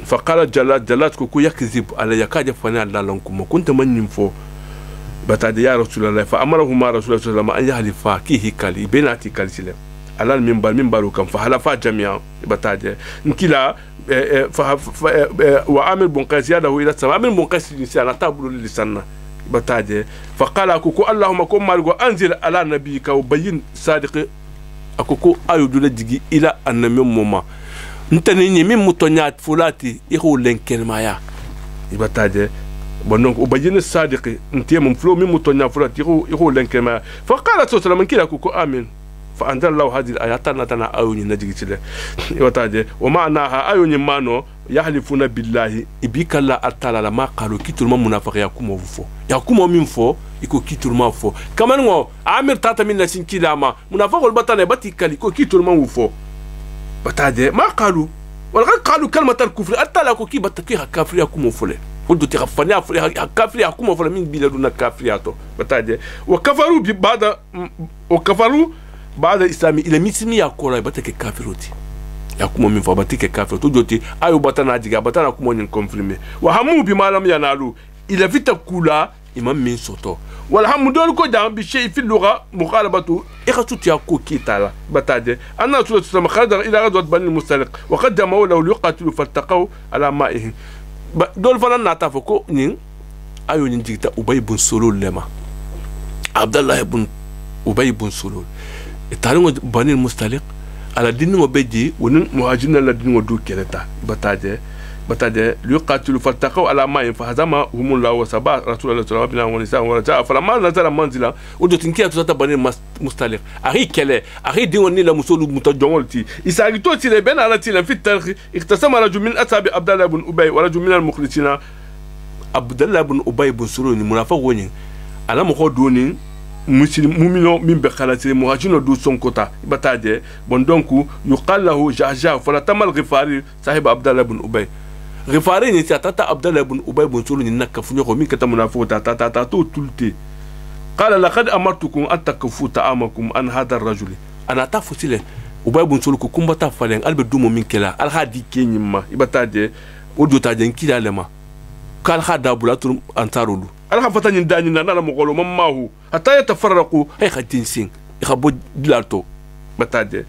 فقال الجلاس كوكو يكذب على يكاد فني الله لنكم كنت من ينفو بتاجي يا رسول الله فأمره ما رسول الله صلى الله عليه وسلم أن يحلفا كي هيكالي بيناتي كالسلم على المنبر كم فحلفا جميعا بتاجي نكلا وعامر بن قيس يده إلى السماء عامر بن قيس لسان تابلو لسانه بتاجي فقال أكوكو اللهم كن مالغو أنزل على نبيك وبين صادق أكوكو أيو دولا ديجي إلى أن ميموما نتنيني مين متونيات فلاتي يخو لنكن مايا بتاجي بنونك وبين الصادق انتي من فلو مين متونيات فلاتي يخو لنكن مايا فقال صلى الله عليه وسلم أكوكو آمين فأنزل الله هذه الآيات تنا أيوني نجي تله بتاجي ومعناها أيوني مانو يحلفون بالله إبيك الله أتعالى لما قالوا كتر ما منافق يكوم فو يكوم من فو يكو كتر ما فو كمان هو عامر تاتا من نسين كلا ما منافق البطانة باتي كالي يكو كتر ما فو بتاجي ما قالوا ولغاية قالوا كلمة الكفر أتعالى كو كي بتكي هكافر يكوم فله قلت تغفني هكافر يكوم فله من بلادنا كافرياتو بتاجي وكفروا بعد الإسلام إلى مسلمي يقول بتكي كافروتي yakuma min fabatike kafir to joti ayo batana diga batana kuma nyin confirmer wa hamu bi malam yanalu ila vita kula imam min soto wal hamdul ko da bi shay fi lugha mukhalabatu ikhatu ya ko kitala bataje anna rasulullah sallallahu alaihi wasallam ila ghadwat bani mustaliq wa qaddama lahu liqatilu fattaqaw ala ma'ihi dol fana nata foko nin ayo nyin digta ubay ibn sulul lema abdullah ibn ubay ibn sulul italingo bani mustaliq على الدين وبيجي ونن مهاجرين على الدين ودو كيرتا بتاجي ليقاتلوا فاتقوا على ما فهزم هم الله وسبا رسول الله صلى الله عليه وسلم ونساء ورجاء فلما نزل منزلا ودو تنكي تتا بني مستلق اخي كله اخي دين وني لا مسول متجولتي يساغتو تي بين على تي في التاريخ اقتسم رجل من اصحاب عبد الله بن ابي ورجل من المخلصين عبد الله بن ابي بن سلول منافق وني على مخدوني مسلم مؤمن من بخالات المهاجرين دو سونكوتا بتاجي بندونكو يقال له جعجع فلا تمل غفاري صاحب عبد الله بن ابي غفاري ني تاتا عبد الله بن ابي بن سلول نك فنيو مين كتا منافق تاتا تو تلتي قال لقد امرتكم ان تكفوا طعامكم عن هذا الرجل انا تفصيل ابي بن سلول كومبا تفالين الب دومو من كلا الهادي كينيما بتاجي ودو تاجي كيدا لما قال خدا بلاتم انتارولو alha fatani ndani na nana mogolo mamahu hatta yatafarraqu hay khadin sin ikhabu dilato bataje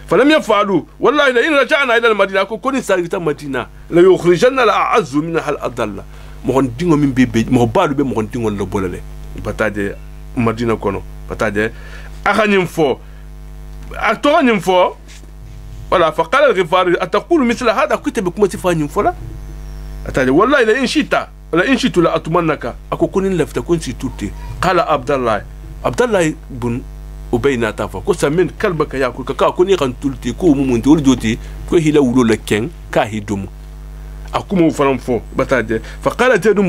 falam yafalu wallahi la in raja'na ila al-madina ko koni sarita madina la yukhrijanna la a'azzu minha al-adalla mo hon dingo min bebe mo balu be mo hon dingo la bolale bataje madina kono bataje akhanim fo atonim fo wala faqala al-ghifari ataqulu mithla hada kitabukum sifanyim fola ataje wallahi la in shita ولا إن شئت لا أتمنك أكو كونين لفت كون سيتوتي قال عبد الله بن أبي ناتافا كو سمين كلبك ياكل كا كوني كان تولتي كو مومون تول جوتي كو هيلا ولو لكين كا هيدوم أكو مو فرام فو بتاجي فقال زيد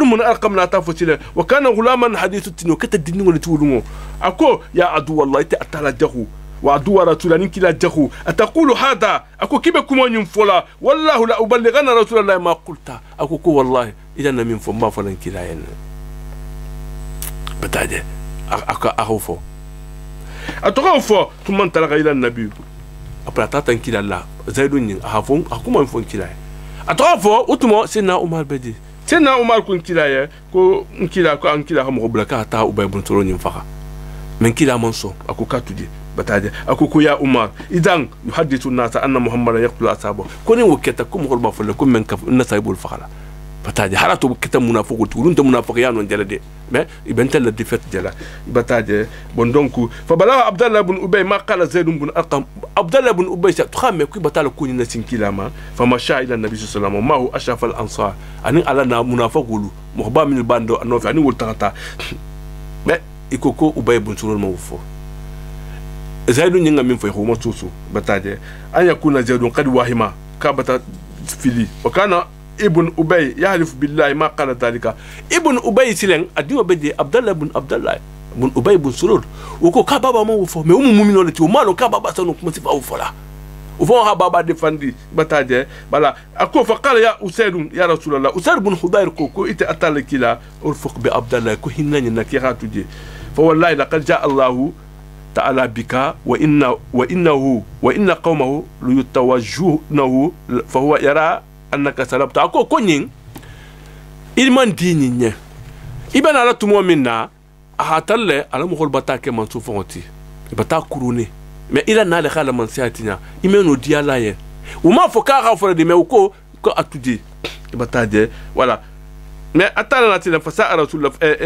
من أرقم ناتافا سيلا وكان غلاما حديث التنو كتا الدين ولا تولمو أكو يا عدو الله تأتالا جهو وعدو رسول الله كلا جهو أتقول هذا أكو كيف كمان ينفلا والله لا أبلغنا رسول الله ما قلت أكو كو والله إذا من فما فلان كلا ين بتاعه أخوفه أتخوفه ثم تلقى إلى النبي أبلا تاتن كلا الله زيدوني أخافون أكو ما ينفون كلا أتخوفه وتما سيدنا عمر بدي سيدنا عمر كون كلا كو كلا كو أن كلا هم قبلك هتا أبي بن سلول ينفخ من كلا منصو أكو كاتودي بتاعه أكو كويا عمر إذن يحدث الناس أن محمد يقتل أصحابه كوني وكتكم غربا فلكم من كف الناس يبول فخلا بتاعه حالته بكتا منافق تقولون أنت منافقيان وانجلدي ما يبقى أنت اللي دفت جلا بتاعه بندونكو فبلا عبد الله بن أبي ما قال زيد بن أرقم عبد الله بن أبي تخام كي بتاعه كوني نسين كلاما فمشى إلى النبي صلى الله عليه وسلم ما هو أشرف الأنصار أني على منافق ولو مخبا من الباندو أنه في أني ولتغطى ما يكوكو أبي بن سلول موفو زيد ينغا من فيه ما توسو بتاعه أن يكون زيد قد واهما كابتا فيلي وكان ابن أبي يحلف بالله ما قال ذلك ابن أبي سلين أديو بدي عبد الله بن أبي بن سلول وكو كبابا ما وفو مي مؤمن ولا تي ومالو كبابا سنو كما سيفا وفلا وفو بابا ديفاندي بتاعه بلا اكو فقال يا أسيد يا رسول الله أسيد بن حضير كو إتي أتالك لا أرفق بعبد الله كو هناني نكيها تجي فوالله لقد جاء الله تعالى بك وإن قومه ليتوجهونه فهو يرى أنك سلبت أكو كونين إلمان ديني إبن على تمو منا أحاتل على مخول بتاك منصوف فونتي بتاك كروني ما إلى نال خال من سياتنا إمنو ديالاي وما فكا غفر دي ميوكو كو أتودي بتاجي ولا ما أتانا نتينا فساء رسول الله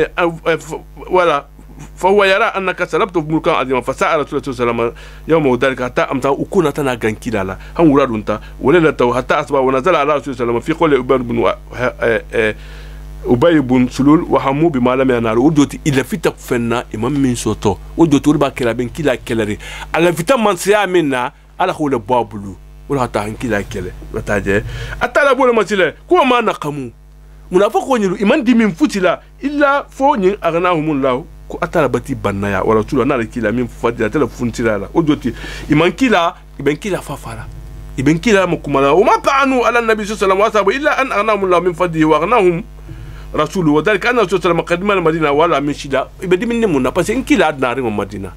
ولا فهو يرى أنك سلبت في ملكا عظيما فساء رسول الله صلى الله عليه وسلم يوم ذلك حتى أمتى أكون تنا غنكيلا لا هم ولاد أنت وليلته حتى أصبح ونزل على رسول الله صلى الله عليه وسلم في قول أبي بن سلول وهموا بما لم ينال ودوتي إلا في تكفنا إمام من صوته ودوتي ولبا كلا بين كلا كلاري على فيتا من سيا منا على خول بابلو ولا حتى هن كلا كلا بتاجي أتلا بولا مسيلة كوا ما نقمو منافق ونيلو إمان دي من فتلا إلا فوني أغناهم الله ko atala bati banaya wala tula na kila min fadila tele funtira la odoti iman kila iben kila fafara iben kila mukumala wama ta'anu ala nabi sallallahu alaihi wasallam illa an aghnahum Allah min fadlihi wa aghnahum rasuluhu wa dhalika anna sallallahu qadima al madina wala min shida ibedi min munna parce que kila adnari mo madina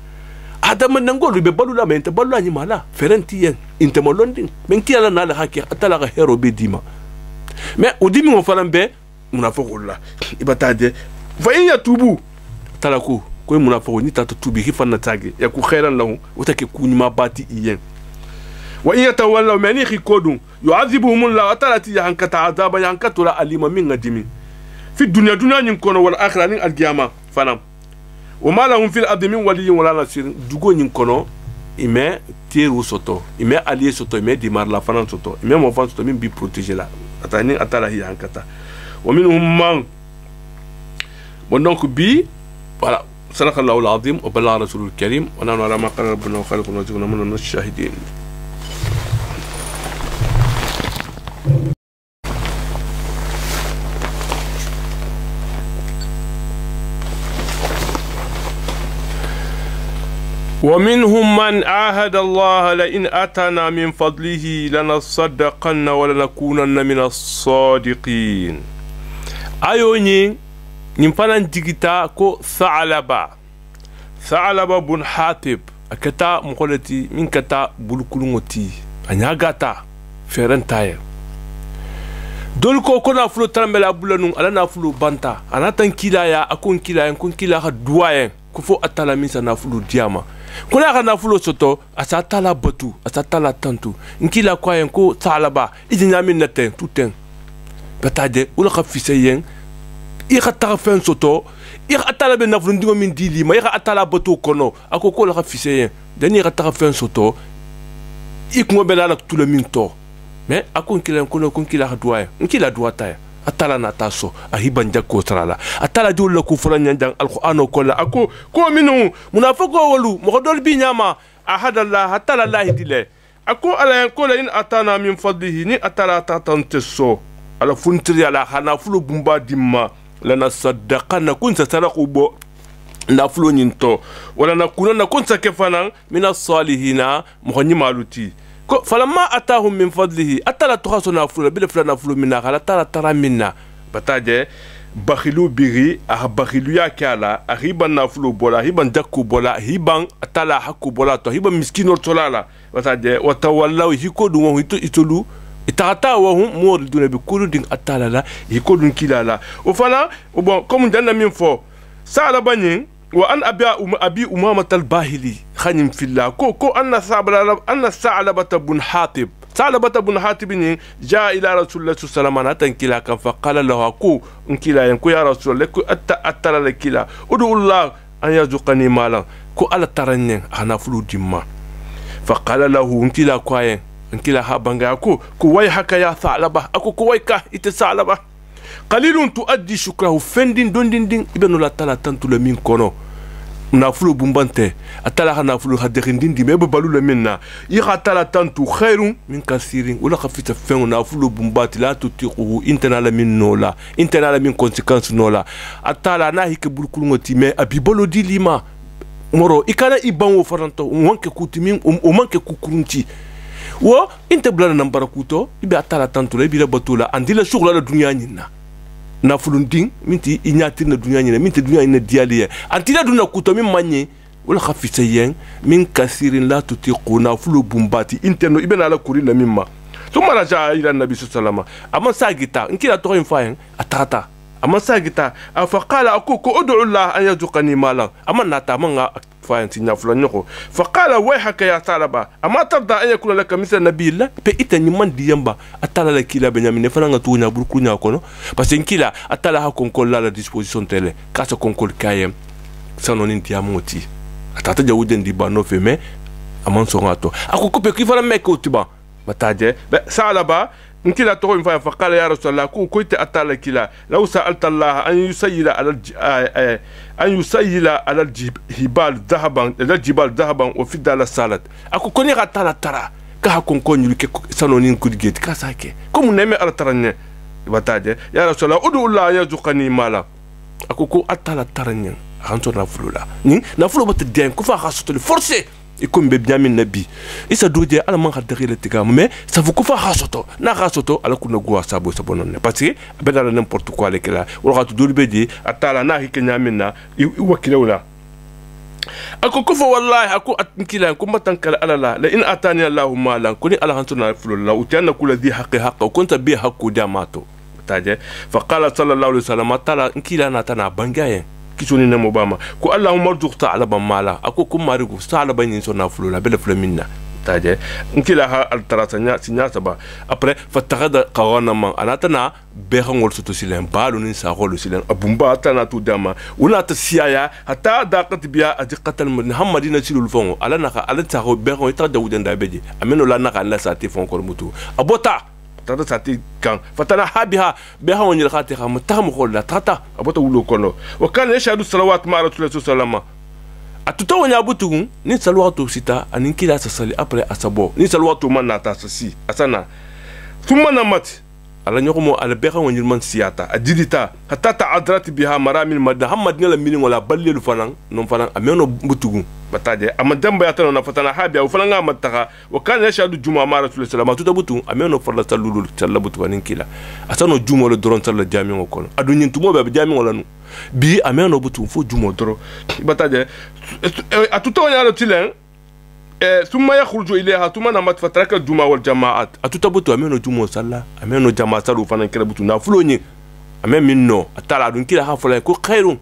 adam nangolu be balula men te balula ni mala ferenti yen inte mo londin men kila na la hakki atala ga hero be dima mais odimi mo falambe munafiqullah ibatade fa in yatubu talaku ko munafiqu ni tata tubi hifanna tagi ya ku khairan lahu utake kunyima bati iyen wa in yatawallaw mani khikodun yu'adhibuhum Allah atalati yankata azaba yankatu la alima min ngadimi fi dunya nyin kono wal akhirah nin alqiyama fanam wa ma lahum fil ardi min waliyyin wala nasir dugo nyin kono ime tiru soto ime allié soto ime dimar la fanan soto ime mo fan soto min bi protéger la atani atala yankata wa minhum man bon donc bi voilà صدق الله العظيم وبلغ رسوله الكريم ونحن على ما قال ربنا وخالقنا ورزقنا من الشاهدين. ومنهم من عاهد الله لئن أتانا من فضله لنصدقن ولنكونن من الصادقين. أيوني نمفانا ديكتا كو ثعلبة بن حاتب أكتا مقولتي من كتا بلوكولوتي أنياغاتا فرنتايا دولكو كنا فلو ترمبلا بولانو على نافلو بانتا أنا تنكيلا يا أكون كيلا يكون كيلا دوايا كفو أتالا ميسا نافلو دياما كنا نافلو سوتو أساتالا بطو أساتالا تانتو نكيلا كوايا كو ثعلبة إذن يامين نتين توتين بتاجي ولا خفيسيين إيخا تغفين سوتو إيخا أتالا بنافلو نديو من ديلي ما إيخا أتالا بطو كونو أكو كو لغا فيسيين داني إيخا تغفين سوتو إيكو مبنالك تولو من تو mais akon kila kono kon kila hadwaye nkila duwata atala na taso ahiban jakko trala atala jolla ku furan nyandang alqur'ano kolla ako ko minu munafiqo wolu mo dol bi nyama ahadallah atala allah dile ako ala ko la in atana min fadlihi ni atala tatanteso ala funtri ala hana fulu bumba dimma lana saddaqana kun saraqu bo nafulo nyinto wala nakuna na konsa kefana mina salihina mohonyi maluti ko falamma atahum min fadlihi atala tuhaso nafulo bile fula nafulo minna kala tara minna bataje bakhilu biri bakhilu ya kala hiban nafulo bola hiban jakku bola hiban atala hakku bola to hiban miskino tolala bataje watawallaw hikodu won itolu itata wa hum muriduna bi kuludin atala la hikodun kilala o fala bon comme danna min fo sala banyin wa an abi umamah al-bahili khanim fillah ko anna sa'labata bun hatib ni jaa ila rasulillah sallallahu alaihi wasallam kila kan fa qala lahu ku kila yan ku ya rasulullah ku attala la kila udullah an yarzuqani malan ku ala taranne ana fulu dimma fa qala lahu kila kwayen kila habanga ku way haka ya sa'laba aku ku way ka ite sa'laba qalilun tuaddi shukrahu fendin dondindin ibn la tala tantu le min kono nafulo bumbante atala nafulo hadirindindi mebe balu le minna ira tala tantu khairun min kasirin wala khafita fen nafulo bumbati la tutiquhu intana la min nola intana la min conséquence nola atala na hike bulkul ngoti me abibolo di lima moro ikana iban wo faranto wanke kutimin o manke kukurunti wo inte blana nambara kuto ibe atala tantu le bi la batula andila shugla la dunya nyina nafulundin minti inyati na dunya nyina minti dunya ina dialiye antila duna kuto min manye wala khafisa yen min kasirin la tutiqu nafulu bumbati interno ibena la kuri la mimma thumma raja ila nabi sallallahu alaihi wasallam amma sagita nkila to fayen atata amma sagita fa qala akuku ud'u allah an yarzuqani mala amma nata manga fayen tinya fulanyoko fa qala wayhaka ya talaba amma tabda an yakuna laka misla nabiyillah pe itani man diyamba atala la kila benyamin fa nga tunya burkunya kono parce que kila atala ha konkol la disposition tele kasa konkol kayem sanonin tiamoti atata jawuden di bano feme amon songato akuku pe kifala meko tiba bataje salaba nkila to fa qala ya rasulullah ku koite atala kila law sa'alta allah an yusayila ala hibal dhahaban wa fidda la salat aku koni atala tara ka hakon konyu ke sanonin kudigeti ka sake comme neme ala taranye bataje ya rasulullah udu allah yarzuqani mala aku ko atala taranye hanto na fulula ni na fulu bat den ku fa khasutuli forcer ikum be biamin nabi isa doje ala man khadri le tigam mais ça vous kufa khasoto na khasoto ala kuna gwa sabo sabonon parce que bedala n'importe quoi le kala wala to dul beji atala na hikenya minna wakilawla ako kufa wallahi ako atkila kuma tankala ala la in atani allah malan kuni ala hantuna fulula utana kula di haqqi haqqa kunta bi haqqu jamato taje fa qala sallallahu alaihi wasallam atala nkila na tana bangaye kisoni na mobama ko allahumma arzuq ta'laban mala ako kum marigu ta'laban yin sona fulula bela fulaminna taje nkila ha altarasanya sinya saba après fatagada qawana man anatana be hangol soto silen balu nin sa holu silen abumba tana tu dama una ta siaya hatta daqat biya adiqatal muhammadina silul fongo ala naka ala ta ho be ho ta dawuden da beje ameno la naka la sa te fon ko mutu abota tata sati kan fatana habiha beha woni khatiha mutamu kholla tata abota wulo kono wa kan yashhadu salawat ma rasulullah sallallahu alaihi atuta woni abutugun ni salawatu sita anin kila sasali après asabo ni salawatu man nata sasi asana thumma namat ala nyokomo ala beha woni man siyata adidita hatta ta'adrat biha maramil muhammad ngala mini wala ballelu fanan non fanan ameno butugun bataje amadamba yatano na fatana habia ufanga mataka wakana yashadu juma ma rasulullah sallallahu alaihi wasallam ameno farla sallulu sallabutu wanin kila asano juma lo doron salla jami ngokon adunyin tumo be jami ngolanu bi ameno butu fo juma doro bataje atuto wanyalo tilen thumma yakhruju ilayha thumma namat fatraka juma wal jamaat atuta butu ameno juma salla ameno jama salu fanan kila butu na fulonyi amen minno atala adun kila ha fulay ko khairun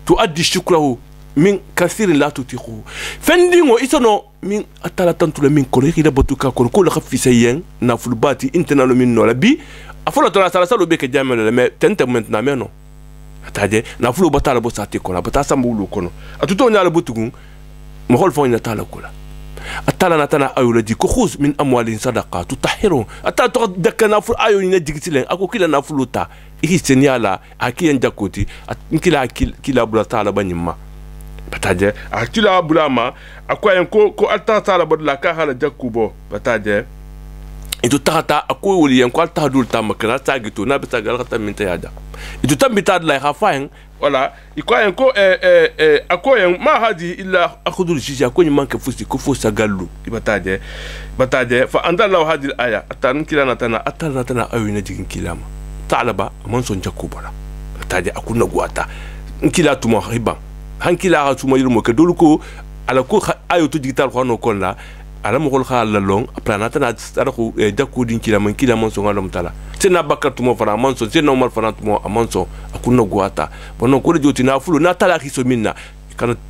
tuaddi shukrahu min kasirin la tutiqu fendingo isono min atala tantula min ko reki da batuka ko la khafisa yen na fulbati internalo min no la bi afolo to la sala salo be ke jamelo mais tente maintenant mais non ataje na fulu batala bo sati ko la bata sambulu kono atuto nyala butugun mo hol fo nyata ko la atala natana ayula di ko khuz min amwalin sadaqa tutahhiru atala to dakana ful ayo ni digitilen ako kila na fuluta iki senyala akiyen jakoti kila kila bula tala banyimma bataje akila bulama akwa ko alta sala bodla ka hala jakubo bataje itu tahata ako wuli yan ko ta dul ta makana ta gitu na bita gal ta minta yada itu tambita la khafain wala iko yan ko ako yan ma hadi illa akhudul jiji ako ni manke fusi ko fusa gallu bataje fa andallahu hadi al-aya atan kilana tana awina jigin kilama talaba man son jakubala bataje akuna guata nkila tuma riban hankila ha tuma yirmo ke doluko ala ko ayo to digital ko no kolla ala mo kol khala long planata na tsarako jakku din kila man so ngalo mtala tena bakar tumo fara man so tena normal fara tumo amanso akuna guata bono ko joti na fulu na tala khiso minna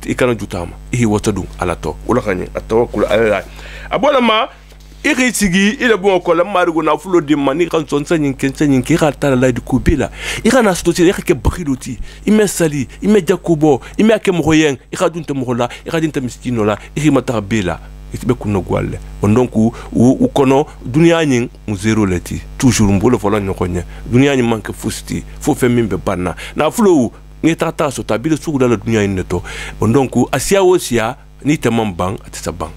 ikana jutama ihi watadu ala to wala khani atawakkul ala abola ma iri sigi ila bon ko la marugo na fulo de mani kan son sanyin ki khata la di kubila ikana sto ti ke bakhiloti ime sali ime jakubo ime ake moyen ikadunta mohola ikadinta miskino la iri mata bela itbe kunno gwalle donc u kono dunia nyin mu zero leti toujours mbolo fola nyokonya dunia nyin manke fusti fo fe mimbe banna na fulo ni tata so tabile sugu la dunia neto donc asia wosia ni temam bang atisa bang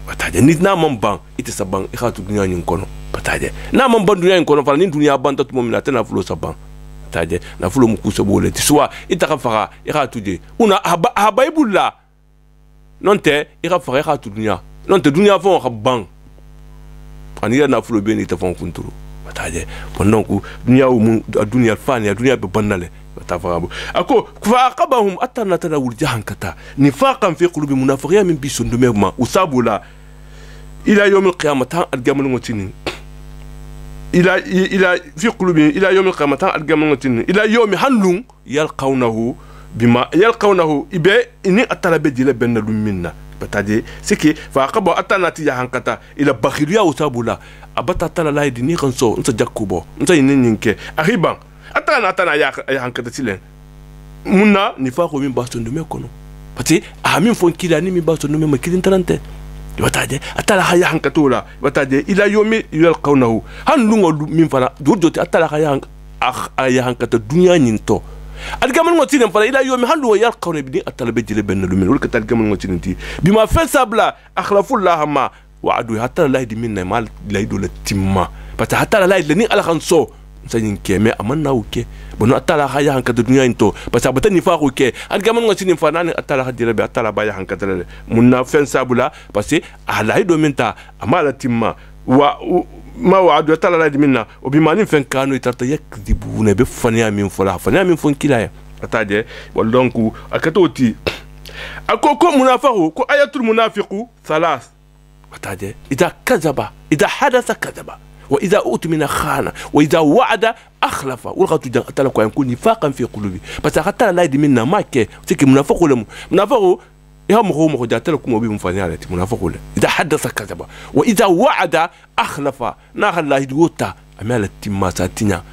bataje ni na mamban ite saban ikhatu dunia nyin kono bataje na mamban dunia nyin kono fala ni dunia banta to momina tena fulo saban bataje na fulo mukuso bole ti soit itaka fara ikhatu de una habaibullah nonte ikhafara ikhatu dunia nonte dunia fon khaban ani na fulo beni te fon kunturu bataje donc dunia mu dunia fani dunia be banale تفهم أكو فعاقبهم أتنا تناول جهان كتا نفاقا في قلوب منافقين من بيسون دمهما وصابوا إلى يوم القيامة الجمل المتين إلى في قلوبهم إلى يوم القيامة الجمل المتين إلى يوم هنلون يلقونه بما يلقونه إبى إني أتلا بدي لبنا منا بتاجي سكي فعاقبوا أتنا تجاهان كتا إلى بخيريا وصابوا أبتا تلا لا يدني كنسو أنت جاكوبو أنت ينينك أخيبا atana ya hankata tilen munna ni fa ko min basto ndume kono pati min fon kila ni mi basto ndume makilin tarante bataje atala haya hankatula bataje ila yomi yalqawnahu hanlungo min fana durjoti atala haya hankata dunya nyinto algamal ngotinen fala ila yomi hanlungo yalqawna bidi atala bejile benna lumin wal katal gamal ngotinen ti bima fa sabla akhlafullah ma wa'adu hatta la yadi minna mal la yidul timma pata hatta la yadi ni ala khanso sanyin keme amanna uke bono atala haya hankata dunya into parce que ni fa uke algaman ngoti ni fa nan atala hadira be atala baya hankata le munna fen sabula parce que ala do minta amala timma wa ma wa'adu atala la minna o bima ni fen kanu itarta yakdibuna be fanya min fala fanya min fon kilaya ataje wal donc akatoti akoko munafiqu ko ayatul munafiqu thalath ataje idha kadhaba idha hadatha kadhaba وإذا أؤتمن خان وإذا وعد أخلف والغت جن أتلقى يكون نفاقا في قلوبه بس حتى لا يدي منا ما كي تك منافق ولا منافق يهم هو مخدات لكم وبي مفانيات منافق ولا إذا حدث كذب وإذا وعد أخلف ناخ الله يدوتا أمال التماساتنا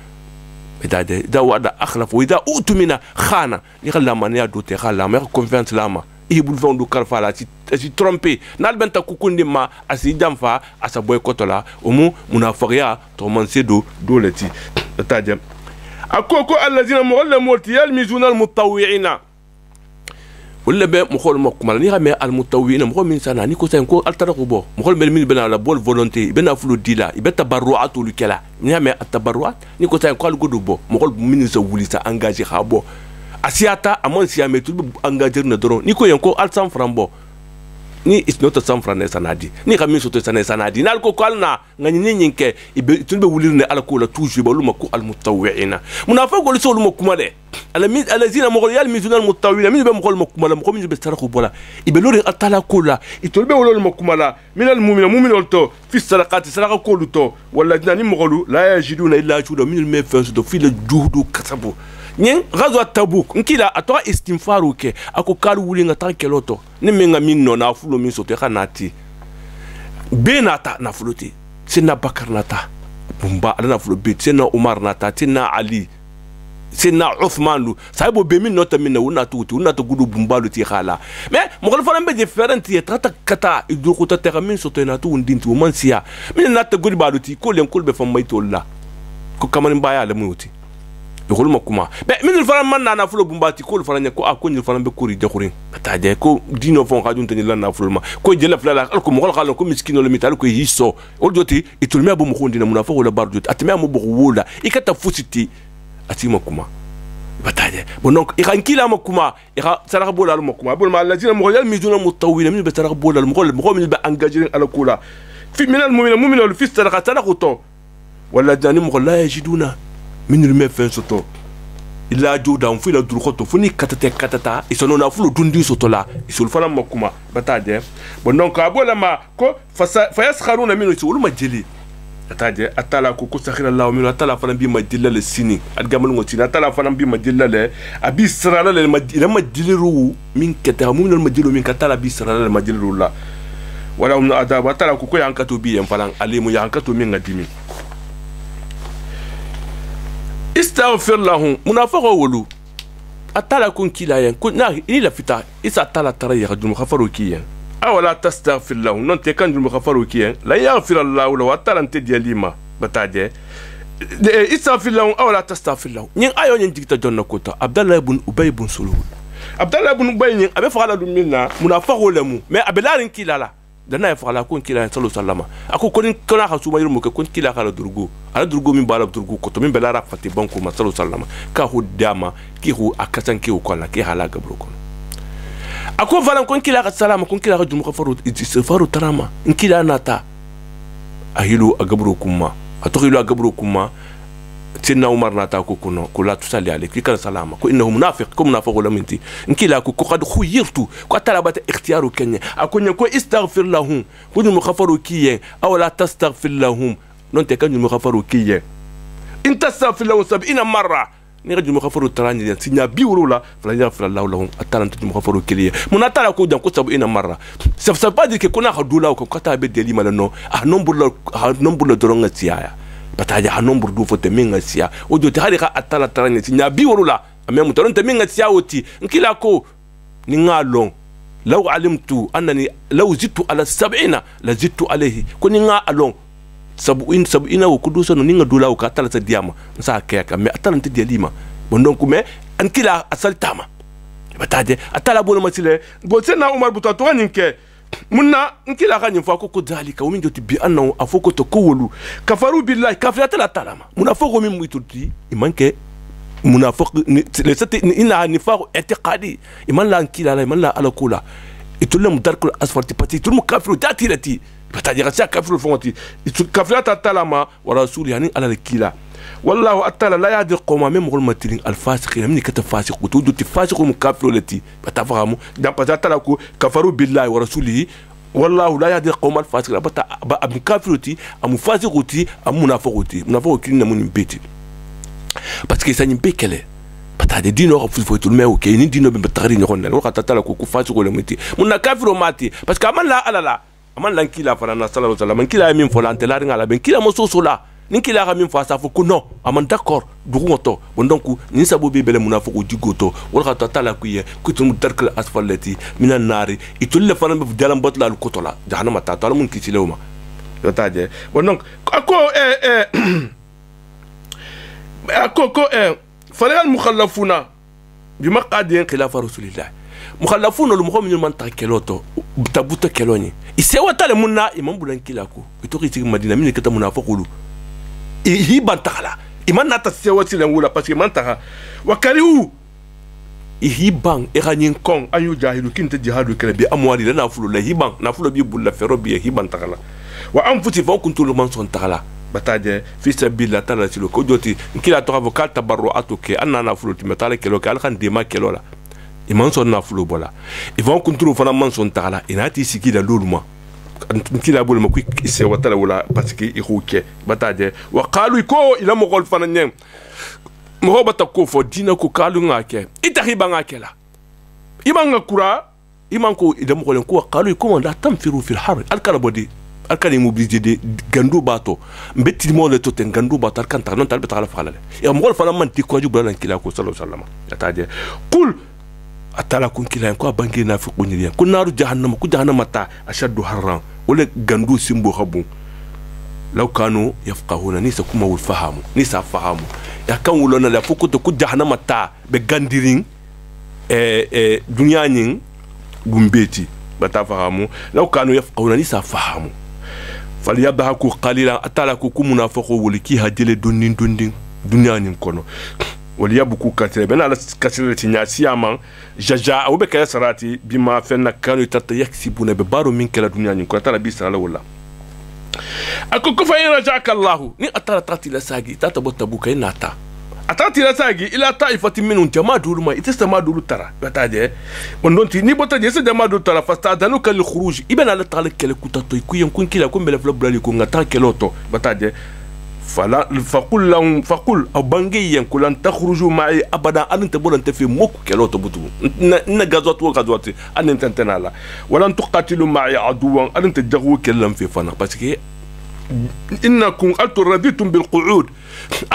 إذا وعد أخلف وإذا أؤتمن خان يخلى من يدوت يخلى ما كونفيانس لاما ibul fondu karfala si tromper nal benta kukundi ma asi jamfa asa boy kotola omu munafiqiya to man sedo dolati tajem akoko allazina mu'allamu yalmizuna almutawwi'ina wala be mo xol mok mal ni xamé almutawwi'ina mo min sana ni ko sen ko altaraku bo mo xol mel min bena la bol volonté bena fulu dila ibeta tabarruatu likala ni xamé at-tabarruat ni ko sen ko al godu bo mo xol min sa wuli sa engagé xabo asiata amon siame tu engager na doron ni ko yanko al san frambo ni is not a san fran sanadi ni kami soto sanadi nal ko kalna ngani nyinke ibe tunbe wulirne ala ko la toujours ba luma ko al mutawwi'ina munafiqu li sulu makumale alazina mo yal mizuna al mutawwi'ina min be mo kol makumala mo min be taraku bola ibe lori atala kola itolbe wolol makumala min al mu'min olto fi sadaqati sadaqa koluto wala dina ni mo kolu la yajiduna illa juda min al mefas do fi le juhdu kasabu nyen غزوة تبوك nkila atoa istinfaru ke ako karu wuli nga tan keloto ni menga minno na fulo min sote khanati benata na fuloti sina bakar nata bumba na fulo bit sina umar nata sina ali sina uthman lu saibo be min nota minna wona tuti wona to gudu bumba lu ti khala mais mo ko fana be different ye tata kata idu ko ta min sote na tu ndinti wo mansia min nata gudu baluti ko len kolbe fam maytolla ko kamani baya le muti يقول ما كما من الفرن من أنا فلو بمباتي كل فرن يكو أكون الفرن بكوري دخورين بتاعي كو دينو فون قادون تاني لنا فلو ما كو جل فلا لكم مغل قالوا كم مسكين ولا ميتالو كو يسو ولدوتي يتولمي أبو مخون دينا منافق ولا باردوت أتمي أمو بغولا إكتفوسيتي أتي ما كما بتاعي بنوك إخان كلا ما كما إخا سرق بولا ما كما بقول ما الذين مغيال ميزونا متطويل من بسرق بولا المغول من بأنجاجين على كولا في من المؤمن ولا في سرق وطو ولا داني مغول لا يجدون من الماء فين سطو إلا جودا وفي لا دروخوتو فني كتتا يسونو نافلو دوندي سطو لا يسول فلا مكوما بتاعي بنوك أبولا ما كو فيسخرون منه يسولوا ما جلي بتاعي أتلا كوكو سخير الله منه أتلا فلان بي مجلة للسيني أتجمل موتين أتلا فلان بي مجلة له أبي سرالة لما جلرو من كتها مو من المجلو من كتلا بي سرالة لما جلرو لا ولا من أداب أتلا كوكو يانكتو بي ينفلان عليمو يانكتو من قديمي استغفر لهم منافق ولو أتلا كون كلا ين كون نه إني لفتا إذا أتلا ترى يخدم مخفرو كيان أو لا تستغفر لهم نون تكان جل مخفرو كيان لا يغفر الله لو أتلا أنت دياليما بتاعي استغفر لهم أو لا تستغفر لهم ين أيون ينتك تجون كوتا عبد الله بن أبي بن سلول عبد الله بن أبي ين أبي فعل دمنا منافق ولمو ما أبلارين كلا لا dana ya fala kun kila sallallahu sallama ako konin kana ha suma yirmu kun kila kala durgo ala durgo min bala durgo ko to min belara fati banko ma sallallahu sallama ka hu dama ki hu akasan ki hu kola ki hala gabro ko ako falan kun kila salama kun kila jumu kafaru istighfaru tarama in kila nata ahilu agabro kuma atohilu agabro kuma سيدنا عمر ناتاكو كنو كلا تصلي عليك كلا سلامة كو إنه منافق كو منافق ولا منتي إنكلا كو قد خيرتو كو طلبت اختيارو كني أكون كو استغفر لهم كو مغفروا كي أو لا تستغفر لهم نون تكن مغفروا كي إن تستغفر لهم 70 مرة نيجي مغفروا تراني سينا بيورولا فلا يغفر الله لهم أتلانت مغفروا كي من أتلا كو دم كو 70 مرة سف بعد كي كنا خدولا وكو كتا بدلي مالنو نمبر درونغ سيايا bataja hanombre du fote minga sia ojo te hari ka atala taranya nya biwrula ame mutaron te minga sia oti nkila ko ni ngalong law alimtu annani law zittu ala 70 la zittu alayhi ko ni ngalong 70 wo kuduso no ninga dula ka atala sa diama sa keka me atala te dialima bon donc me nkila asaltama bataje atala bolo masile go sena Umar butato ninke منا نكلا غاني فاكو ذلك ومن جوتي بأنه أفوكو تقولوا كفروا بالله كافرات لا تعلم منافق من ميتودي إيمانك منافق لست إنها نفاق اعتقادي إيمان لا نكلا لا إيمان لا على كولا يتولم درك الأسفل تبتي يتولم كافر داتيرتي بتاعي غسيا كافر فوتي كافرات تعلم ورسول يعني على الكلا والله أتلا لا يهدي القوم من مغلمتين الفاسقين من كتفاسق وتودو تفاسق مكافر التي بتفهموا ده بتاعي كفروا بالله ورسوله والله لا يهدي القوم الفاسقين ابن كافرتي ام فاسقتي ام منافقتي منافقتي من بيتي parce que ça n'y bekele bata de dino ko fo tout mais ok ni dino be batari ni ronna ko tata ko ku fasiqo le meti mun na kafiro mati parce que aman la alala aman lan kila fara na sallallahu alaihi wasallam kila min folante la ringa la ben kila mo sosola ninkila ga min fa sa fo ko non aman d'accord dugoto bon donc ni sabo be bele munafiqu digoto wala ta tala ku ye ku tum darkal asfalati minan nari itul le fana be dalam batla al kotola jahannama ta tala mun kisilewma yo taje bon donc ako fala al mukhallafuna bima qadin khilafa rasulillah mukhallafuna lu mu'min man ta keloto tabuta keloni isewa tale munna imam bulan kilako itoki tigi madina min kata munafiqulu hiban takala iman nata sewa silen wula parce que man taka wakariu hiban eranin kon ayu jahilu kinte jihadu kala bi amwali lana fulu la hiban na fulu bi bulla fero bi hiban takala wa anfuti fa kuntu man son takala bataje fi sabila tala silo ko joti kila to avocat tabarruatu ke anana fulu timetale kelo kal kan dema kelo la iman son na fulu bola ivon kuntu fana man son takala inati sikida luluma nkila bol ma ku ise watala wala parce que iruke bataje wa qalu ko ila mo gol fana nyem mo bata ko fo dina ko kalu ngake itahiba ngake la imanga kura imanko ida mo gol ko qalu ko la tamfiru fil har alkala bodi alkala mobiliser de gandu bato mbeti mo le toten gandu bato alkan ta non talbe ta fala ya mo gol fana man ti ko jubla nkila ko sallallahu alaihi wasallam bataje qul atala kun kila ko bangi na fi kuniriya kun naru jahannama ku jahannama ta ashaddu harran wala gandu simbo khabu law kanu yafqahuna nisa kuma wal fahamu nisa fahamu ya kan wulona la foko to ku jahannama ta be gandirin dunya nyin gumbeti bata fahamu law kanu yafqawna ni sa fahamu falyadhaku qalilan atala ku munafiqu wuliki hajele dundin dunya nyin kono وليبكوا كثيرا بين على كثير تناسيا من جاجا أو بكرة سراتي بما فينا كانوا يكسبون ببارو من كلا دنيا نكون ترى بيسنا لا ولا أكو كفاين رجعك الله ني أترى تاتي لساجي تاتبوت تبوكين ناتا أتاتي لساجي إلى طائفة منهم جماعة دول ما يتسمى دول ترى بتاجي ونونتي ني بتاجي سجماعة دول ترى فاستأذنوك للخروج إبن على طالك كلا كتاتو يكون كلا يكون بلا فلبلا يكون غتاك كلوتو بتاجي فقل أو بانجي ينقل أن تخرجوا معي أبدا أن تبون أنت في موك كلو تبتو إن غزوات وغزوات أن أنت تنالا ولن تقاتلوا معي عدوا أن تجغوا كلام في فنا بس كي إنكم أنتم رضيتم بالقعود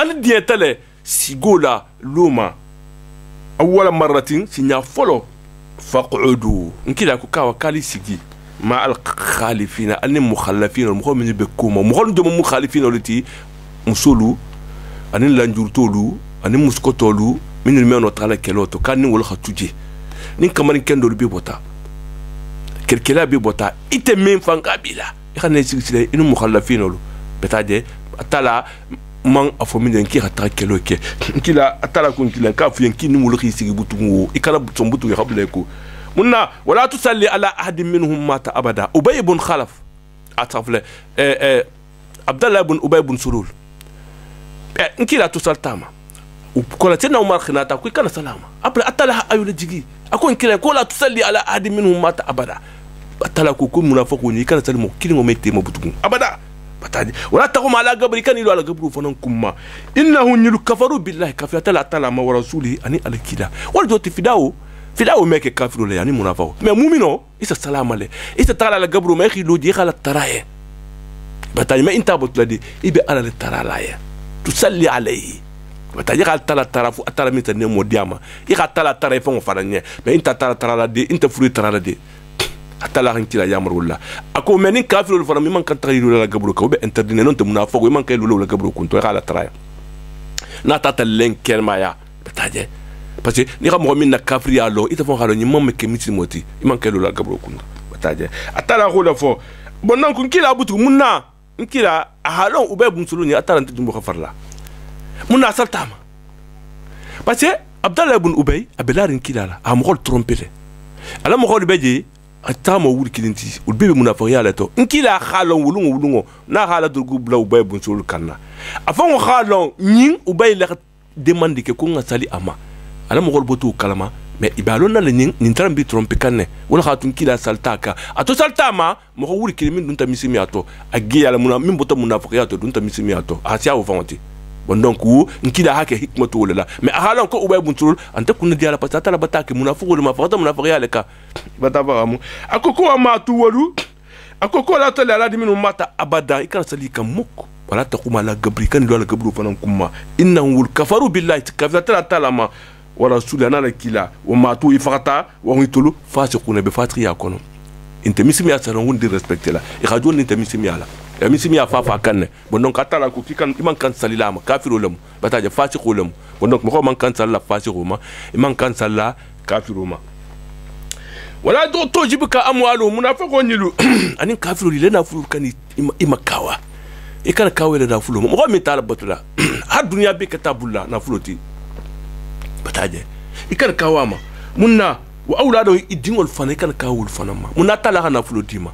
أن ديتله سيقولا لوما أول مرة سينا فولو فقعدوا إنكي كاوا كالي سيجي مع الخالفين أن مخلفين المخالفين بكوما مخالفين مخالفين التي musolu ani lanjurtolu ani muskotolu min meno tala keloto kan ni wol khatuje nin kamarin kendo be bota kelkela be bota ite men fanga bila xane sigsile inu mukhallafin betaje atala man afomin ki khata kelo ke kila atala kun kila ka fu yanki ni wol khisi butungu ikala sombutu ya khabla ko munna wala tusalli ala ahadin minhum mata abada ubay ibn khalaf atafle abdallah ibn ubay ibn sulul nkila to saltama ukola tena umar khinata ku kana salama après atala ayule jigi ako nkila ko la tusalli ala ahadi minhum mata abada atala ku kun munafiqu ni kana salmu kilingo mete mabutugun abada bataji wala taqum ala gabri kan ilu ala gabru fanan kumma innahu nilu kafaru billahi kafiyata atala ma wa rasulihi ani alkila wal joti fidao meke kafiru le yani munafiqu mais mu'mino isa salama le isa tala ala gabru ma khilu di khala taraye bataji ma inta botladi ibe ala le taralaye تصلي عليه وتاجي قال ترى ميت نمو دياما يقال ترى يفهم فرنيه ما انت ترى دي انت فري ترى دي atala hankila yamar wala ako menin kafiro fara mi man kan tayiru la gabru ko be interdine non te munafo man kay lulu la gabru kun to xala traya na tata len kelma ya betaje parce que ni xam mo min na kafri ya lo ita fon xalo ni mom ke miti moti man kay lulu la gabru kun betaje atala ko la fo bon nan kun kila butu munna kila halon ubay bun suluni atala ntu jumbo khafarla munna saltama parce que abdallah ibn ubay abelarin kila la am xol tromper ala mo xol beje atama wul kilinti ul bebe munafiya la to nkila khalon wulungo na hala durgu bla ubay bun sul kanna afon khalon nyin ubay la demande ke ko ngasali ama ala mo golbotu kalama mais ibalon na le nyin trambi trompe kanne wala khatun kila saltaka ato saltama mo wul kilimin dunta misimi ato agi ala muna min bota munafiya to dunta misimi ato asia wo fanti bon donc nkila hake hikmatu wala mais halon ko ubay bun sul anta kunna diala patata la batake munafiqu ma fata munafiya leka batavaramu akoko amatu walu akoko la tala la diminu mata abada ikana salika muk wala taquma la gabri kan lo la gabru fanan kuma innahu kafaru billahi kafata talama wa rasulana la kila wa matu ifata wa hitulu fasiquna bi fatriya kono inte misimi asaron wundi respecte la ikhajon inte misimi ala ya misimi afafa kanne bon donc atala ko kikan iman kan salilama kafiru lam bataja fasiqu lam bon donc mo man kan salla fasiqu ma iman kan salla kafiru ma wala do to jibka amwalu munafiqun nilu anin kafiru li lana fulu kan imakawa e kan kawe la fulu mo mi tala batula har dunya be katabulla na fuluti bataje e kan kawama munna wa aulado idingol fana kan kawul fana ma munna tala na fuluti ma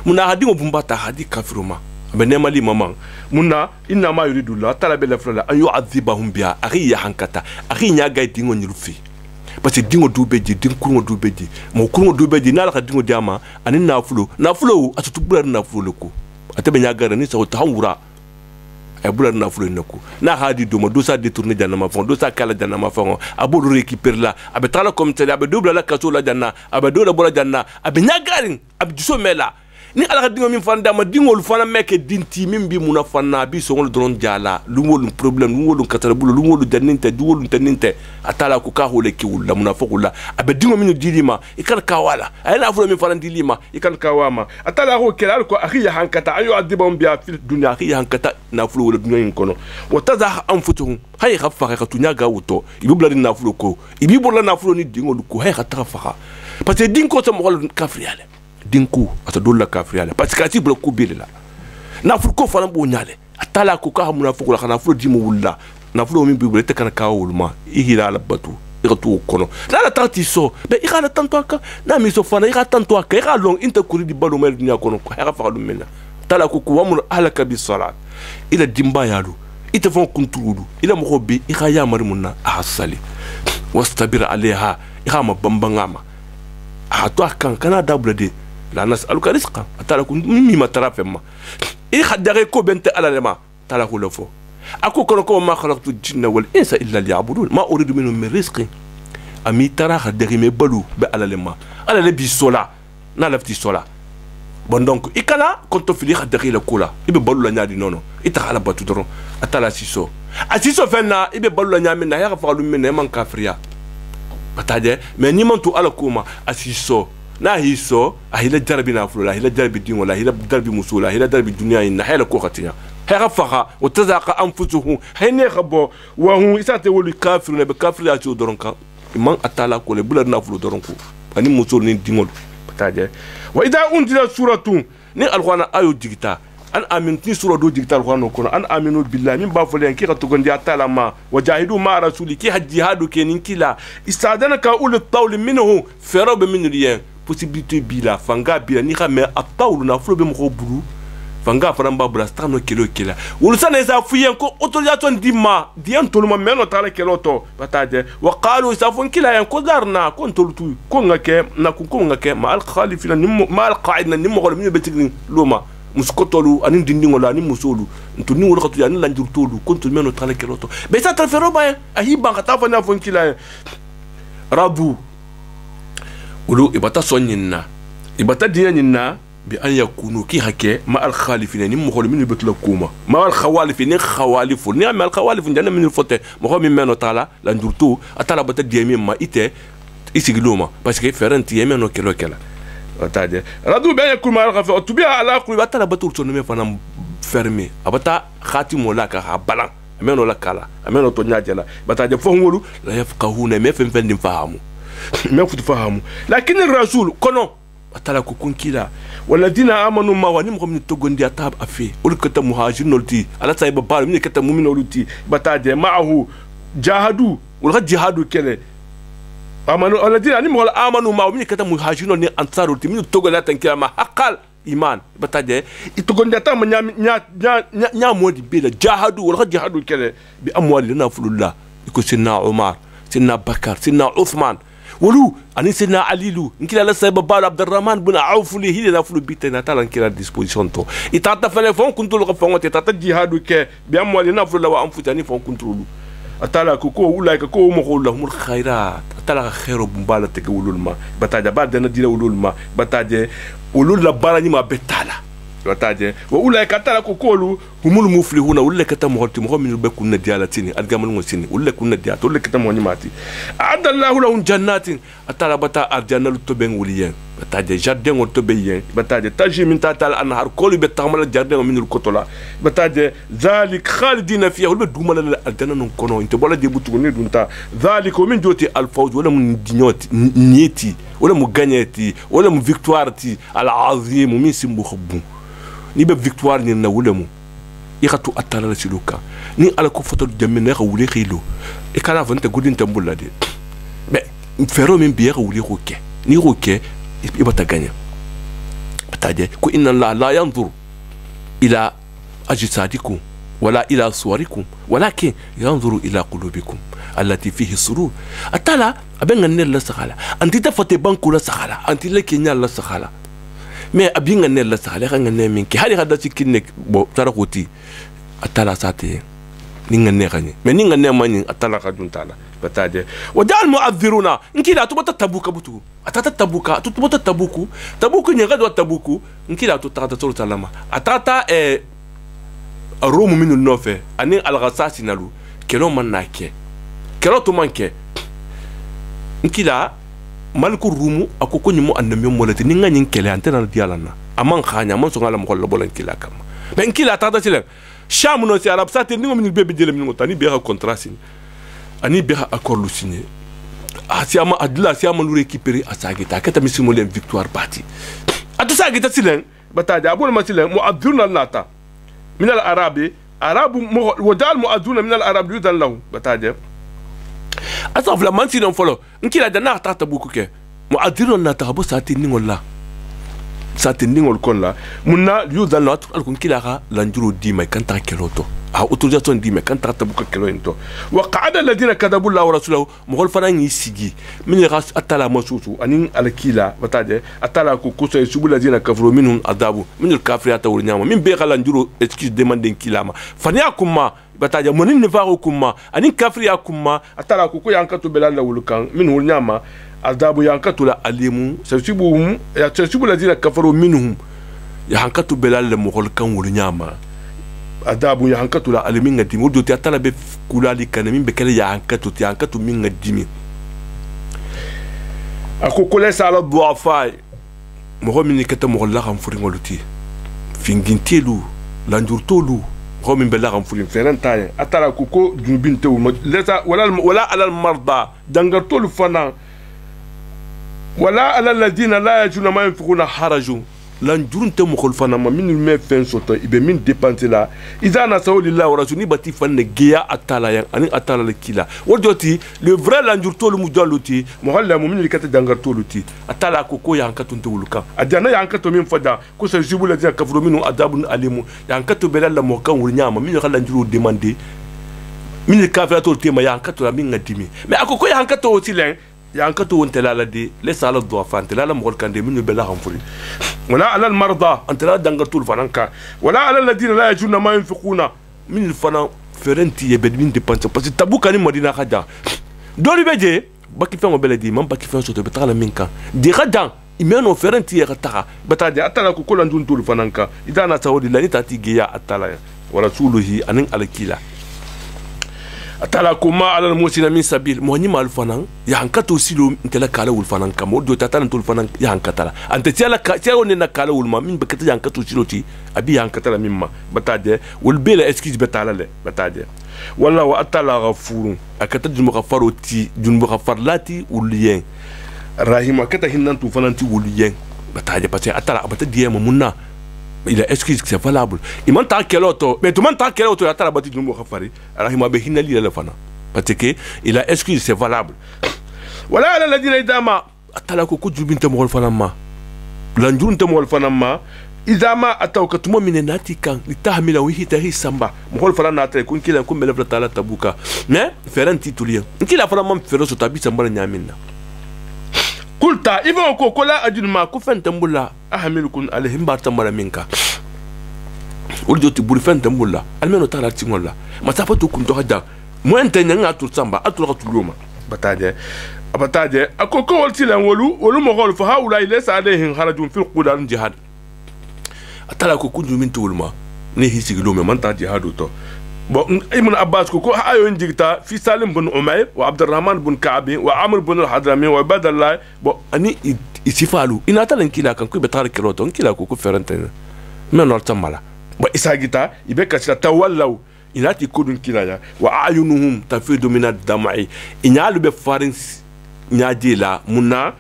munna hadingo bumbata hadi kafiru ma benema li mama munna inna ma yuridu la tala be la fula an yu'adhibahum biha akhiya hankata akhiya ga idingo nilufi parce que dingo dubeji din kurmo dubeji mo kurmo dubeji na la ka dingo diama ani nafulo atutu bular nafulo ko atabe nya gara ni sa to hawura e bular nafulo nako na hadi do mo do sa détourner janama fon do sa kala janama fon abo do récupérer la abe tala comme tele abe double la kaso la janna abe do la bola janna abe nya garin abe diso mela ni ala ka dingo min fana dama dingol fana meke dinti min bi muna fana bi songol dron jala lungol problem lungol katara bulu lungol janinte duwol taninte atala ku ka hole ki wulla muna fakula abe dingo min dilima ikal kawala ayna afulo min fana dilima ikal kawama atala ko kelal ko akhiya hankata ayu adibam biya fil dunya akhiya hankata na fulo wala dunya inkono wataza anfutuhum hay khafa ka tunya ga wuto ibibla na fulo ko ibibla na fulo ni dingol ko hay khata faxa parce que dinko to mo kafriale dinku ata dolla kafriale parce que ati bloku bilela na fulko fana bo nyale atala ko ka hamuna fuko la kana fulo dimu wulla na fulo min bibele te kana ka wulma ihira la batu iratu kono la tanti so be ira la tanto aka na mi so fana ira tanto aka ira long inta kuri di balo mel dunya kono ko ira fa mena tala ko ko wamul alaka bis salat ila dimba yalu ita fon kunturudu ila mo be ira ya marimunna ahsali wastabir alaiha ira ma bambangama atwa kan kana dabla de la nas'aluka rizqa atala kun mimma tarafema i khadare ko bente ala lema tala ko lofo ako kono ko ma khalaqtu jinna wal insa illa liya'budun ma uridu minhum min rizqi ami tara khadare me balu be ala lema ala le bi sola na lafti sola bon donc ikala konto fili khadare la kula ibe balu la nyaadi nono ita ala batu doron atala siso asiso fenna ibe balu la nyami na ya falu min man kafriya bataje mais ni man tu ala kuma asiso na hiso ahila darbi na fulo ahila darbi din wala ahila darbi musula ahila darbi dunya in hela ko khatiya hera faha watazaqa anfusuhum hayne khabo wa hum isate wal kafiruna be kafir ya ci doronka man atala ko le bular na fulo doronko ani musul ni dingol bataje wa idha unzila suratun ni alqur'ana ayo digita an aminti sura do digita alqur'ana ko an aminu billahi min ba fulen ki khatu gondi atala ma wajahidu ma rasuli ki hajihadu kenin kila istadana ka ul tawl minhu farab min riyan possibilité bila fanga bila ni xamé atawlu na fulo be mo bulu fanga faramba bula stano kilo kila wul sana sa fuyen ko autorisation dimma dian toluma meno tala keloto bataje wa qalu safun kila yan ko darna kon toltu ko ngake na ko ngake ma al khalifina nim ma al qa'idna nim mo min betigni luma muskotolu anin dindingo la ni musolu nto ni wala khatu ya ni lanjurtolu kon tol meno tala keloto be sa trafero ba ahi banka ta fana fon kila rabu ولو إبتا صنينا إبتا دياننا بأن يكونوا كي هكي مع الخالفين نم مخول من بتلكوما مع الخوالفين خوالف نعم الخوالف جانا من الفتة مخول من منو تعالى لندرتو أتلا بتا ديامين ما إته إسيغلوما بس كي فرنتي يمنو كيلو كلا أتاجي ردو بأن يكون مع الخالفين أتبيع على قلوب أتلا بتور تنمي فنم فرمي أبتا خاتم ولا كهبلا أمنو لا كلا أمنو تنياجلا بتاجي فهمولو لا يفقهون ما فين فهموا ما فتفهموا لكن الرسول كنو atala ko kunkila walladina amanu ma wani mo min togondi atab afi ulkata muhajirin ulti ala tay babal min kata mu'min ulti bataje ma'ahu jahadu wal jihadu kele amanu alladina ni mo amanu ma min kata muhajirin ni ansar ulti min togola tankila ma haqqal iman bataje itogondi atam nya modi bela jahadu wal jihadu kele bi amwalina fulullah iko sinna umar sinna bakar sinna uthman ولو أني سيدنا عليلو نكلا لسه بابا عبد الرحمن بن عوف لي هي نافلو بيتنا تالا نكلا ديسبوزيشن تو إتاتا فني فون كنترول كفون تاتا جهادو كه بياموالي نافلو لو أنفسني فون كنترولو أتالا كوكو ولا كوكو مقول لهم الخيرات أتالا خير بمبالة تقولوا لما بتاجا بعد ندير ولول ما بتاجا ولول لبارني ما بتالا bataje wa ulai katala ko kolu humul muflihuna ulle kata mo horti mo min be kunna dialatini algamal mo sini ulle kunna diato ulle kata mo nyimati adallahu lahum jannatin atala bata arjanal to ben wuliyen bataje jardin o to beyen bataje taji min tatal anhar kolu be tamal jardin min kotola bataje zalik khalidina fiha ulbe dumala aljana non kono inte bola de butu ni dunta zalik min joti al fawz wala mun dignoti nieti wala mu gagneti wala mu victoire ti al azim min simbu khabbu ni be victoire ni na wulemu ikatu atala siluka ni ala ko foto jamme na wule khilo e kala vante gudin tambulla de be fero min biya wule roke ni roke ibata gagna bataje ko inna allah la yanzur ila ajsadikum wala ila suwarikum walakin yanzuru ila qulubikum التي فيه السرور أتلا أبين النيل لسخالة أنت تفتي بانكو لسخالة أنت لك ينال لسخالة ما أبين النيل لسخالة خان النيل منك هذه هذا سكينك بو ترى قوتي أتلا ساتي ninga negani mais ninga ne mani atala ka duntala bataje wajal mu'adhiruna nkila tubata tabuka butu atata tabuka tubata tabuku nyanga do tabuku nkila to tata to talama atata romu minu nofe ani al-ghasasi nalu kelo manake kelo to manke nkila malku rumu akoko nyimo annami molati ninga nyin kele antena dialana aman khanya man so ngala mo kollo bolan kila kam ben kila tata silen sham no si arab sate ningo min bebe dele min tani be ha contrat sin ani be ha accord lu signé asiama adla asiama lu récupérer asagita kata misimo len victoire parti atu sagita silen bataja abul masilen mu'adhiruna lata min al arabi arabu wadal mu'adhiruna min al arab yudan lahu bataja asaf la mansi non folo nkila dana tata buku ke mu'adhiruna lata bo sate ningo la sate ningo kon la munna yudan lahu alkun kila ga lanjuro di mai kanta keloto a autorisation di me kan ta tabuka kelo into wa qa'ada alladhina kadabu Allah wa rasulahu mogol fanan yisigi min ras atala masusu anin alkila bataje atala ku kusa subul ladina kafaru minhum adabu min alkafirata wal nyama min be kala njuro excuse demande kilama fanya kuma bataje monin ne faro kuma anin kafriya kuma atala ku ko yankatu belalla wulkan min wal nyama adabu yankatu la alimu sasubuhum ya subul ladina kafaru minhum yankatu belalla mogol kan wal nyama adabu ya hankatu la aliminga dimi o dote atala be kulali kana min be kele ya hankatu minga dimi akoko lesa ala duafa mo min kata mo la xam furi ngoluti fingintelu lanjurtolu mo min be la xam furi ferentaye atala koko junubinte lesa wala ala al marda dangartolu fana wala ala alladhina la yajuna ma yunfiquna haraju lan jurunte mokol fana ma min me fen soto ibe min dépenser la izana sawlillahi wa rasuli bati fanne giya atala yan ani atala le kila wodoti le vrai lan jurtolu mu jolluti mo holla mo min likata dangartolu ti atala ko ko yan katunte wuluka adana yan kato min fada ko se jibula dia kafro minu adabun alimu yan kato belalla mo kan wul nyama min xala njuru demander min kafirato tema yan kato la min ngadimi mais akoko yan kato aussi len yan kato wontela la de les sala do fante la mo kande min bela xamfuri ولا على المرضى أنت لا دنقتول فنانكا ولا على الذين لا يجون ما ينفقون من الفنا فرنتي يبدين ديبانس بس تبوك أني مدينة خدا دوري بيجي باكي فين وبلدي ما باكي فين صوت بتعلم منك دي خدا إيمانو فرنتي يختها بتاعي أتلا كل عندون تول فنانكا إذا أنا سأقول لاني تاتي جيا أتلا ورسوله أنين على كيلا atala kuma ala musina min sabil mo nyima al fanan ya hankato silo ntela kala wul fanan kam do tata ntol fanan ya hankatala ante tiala tiala woni na kala wul ma min bakata ya hankato silo ti abi ya hankatala mimma bataje wul bela excuse betala le bataje walla wa atala ghafurun akata dum ghafaro ti dum ghafarlati wul yen rahima kata hinantu fanan ti wul yen bataje parce atala abata diema munna il a excuse c'est valable il m'entend quel autre mais tout le monde tant quel autre à la bâtie du mot khafari alors il m'a bien hinali la fana parce que il a excuse c'est valable voilà la dina idama atala ko ko jubinte mo fana ma la njurunte mo fana ma idama atawka tumo minenati kan litahmila wi hitahi samba mo fana na atre kun kila kun mele tala tabuka mais feranti tulia kila fana mam feroso tabi samba nyaminna kulta ibo ko kola ajunma ku fentambula ahamilukum alaihim bartamara minka urjoti buri fentambula almeno tala tingolla masafatu kun to hada mo entenya ngatu samba atula tuluma bataje akoko woltilan wolu mo gol fa haula ilaysa alaihim harajun fil qudan jihad atala ko kunju min tulma ne hisigi me man ta jihadu to bon ibn abbas ko ayo njigta fi salim bin umayr wa abdurrahman bin ka'b wa amr bin al-hadrami wa badallah bon ani isifalu ina talan kila kan ko betar kiroto kila ko ferantene men or tamala ba isagita ibe kasira tawallaw inati kodun kila ya wa ayunuhum tafidu min ad-dam'i inyalu be farin nyajila munna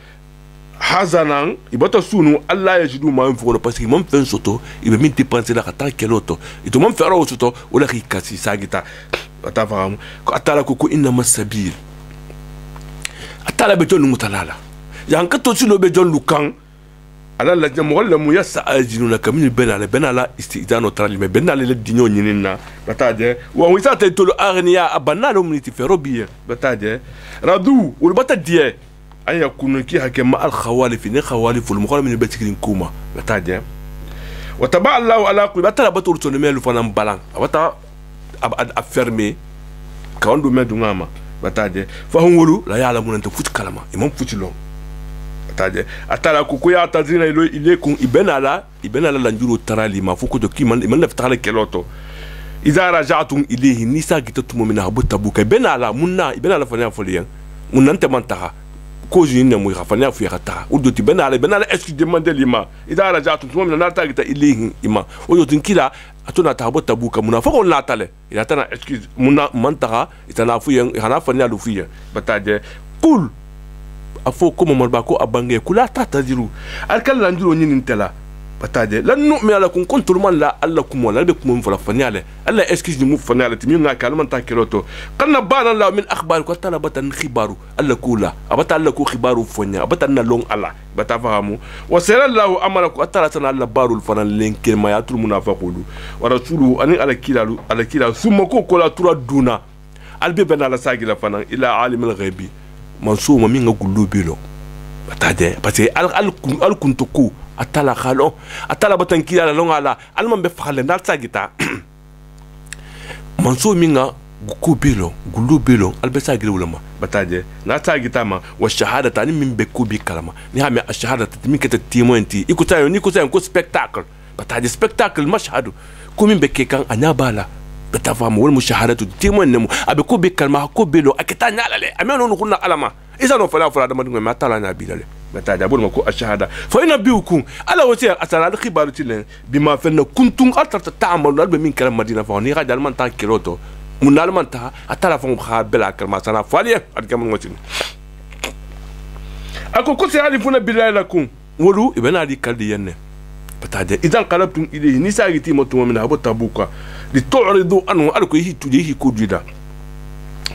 hazanan ibata sunu Allah yajidu ma yunfiquna parce que mon fen soto ibe min dépenser la kata keloto ito mon fero soto wala khikasi sagita atafaham ko atala ko inna masabil atala be ton mutalala yanka to sunu be jon lukan ala la jamu wala mu yasa ajinuna kamin benala istidano trali me benala le dinyo nyinina bataje wa wisa te tolo arnia abanalo muniti ferobiye bataje radu wal batadie أن يكون كي حكم مع الخوالف إن خوالف المخالف من بتكلم كوما بتاعه وتبع الله على قلب ترى بتقول تنمي الفنان بلان وتا a fermé quand on met dungama bataje fa hongolu la yala munanta futi kalama imam futi lo bataje atala ko ya tazina ile kun ibenala la njuro tarali ma fuko do kiman man naftala keloto iza raja'tum ilayhi nisa gitatu min habu tabuka ibenala munna ibenala fanya foliyan munante mantaha ko jini mu khafanya fu yakata udo ti benala est-ce que demande lima iza raja'tum min nata gita ilayhi ima oyo tinkila atuna tahabo tabuka munafako latale ila tana excuse muna mantaha itana fu yan hana fanya lu fu yan bataje kul afo ko mo ba ko abange kula tata diru alkal landiro nyini ntela bataje lan nu'mina lakum kuntum man la allakum wala bikum fala fanyale alla excuse mu fanyale timi nga kalman ta kiloto kanna bana la min akhbar ko talabatan khibaru alla kula abata alla ko khibaru fanya abata na long alla bata fahamu wa sallallahu amalaku ataratan alla barul fanan lenkel mayatul munafiqulu wa rasuluhu ani ala kila summa ko kola tura duna albe bana la sagila fanan ila alimul ghaibi mansuma min nga gulubilo bataje parce que al kuntuku atala khalo atala batankila la longa la alman be fakhale ndal sagita manso minga gukubilo gulubilo albe sagila ulama bataje na sagita ma wa shahadata ni min be kubi kalama ni ha me shahadata min kete timoenti ikuta ni ko spectacle bataje spectacle mashhadu ko min be kekan anyabala batafamu wal mushahadatu timoen nemu abe kubi kalma ko belo akita nyalale ameno no kunna alama isa no fala da madunga matala na bilale bataja bol ko ashahada fa ina biukum ala wati asana al khibaru tilen bima fanna kuntum atarta ta'malu albe min kalam madina fa ni gadal man ta kiloto munal man ta atala fa khabela kalma sana faliya adgam ngotin ako ko se alifuna billahi lakum wolu ibana di kaldi yenne bataja idan qalabtum ilayhi nisagiti mutum min habu tabuka li tu'ridu anhu alko hi kudida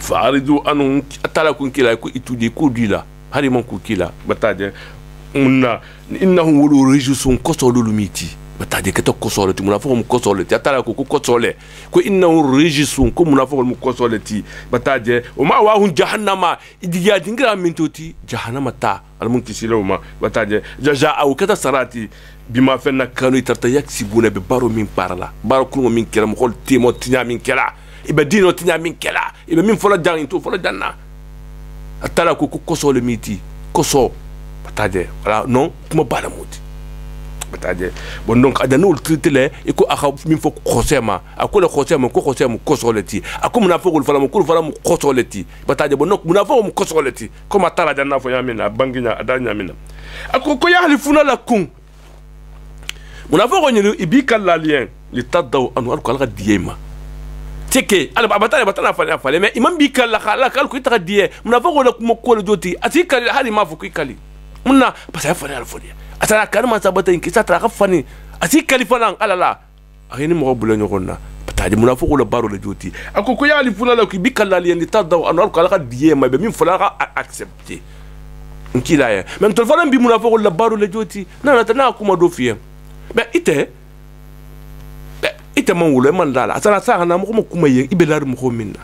fa'aridu anhu atala kun kila ko itudi kudila hari man ku kila bataje unna innahu wulu rijusun kosolu miti bataje keto kosole ti munafo mu kosole ti atala ko kosole ko innahu rijusun ko munafo mu kosole ti bataje o ma wa hun jahannama idiya dingra mintoti jahannama ta almunti siloma bataje jaza au kata sarati bima fenna kanu tarta yaksibuna be baro min parla baro ko min kela mo xol timo tinya min kela ibe dino tinya min kela ibe min fola jang into fola janna atala ko kosole miti koso bataje wala non kuma bala muti bataje bon donc adana ul titele iko akha min fo khosema akole khosema ko khosema kosoleti akum na fo ko fala mo ko fala mo kosoleti bataje bon donc muna fo mo kosoleti comme atala janna fo yamina banginya adanya mina akoko yahlifuna lakum muna fo ko nyi ibika la lien li tadaw anu alko alga diyema teke ala batana fale mais imam bi kala kala ko ita die muna fo ko mo ko joti ati kali hali ma fo ko kali muna parce que fale al fodi atara kan ma sabata in kisa tra khafani ati kali falan ala la ayini mo bulo nyokonna bataji muna fo ko le baro le joti akoko ya ali funa la ko bi kala li ni tadaw anu alko alga die ma be min fala ga accepter nkila ya même to falan bi muna fo ko le baro le joti na na kuma do fiye mais ite man wulo man dala asana sa na mo kuma yen ibelar mo minna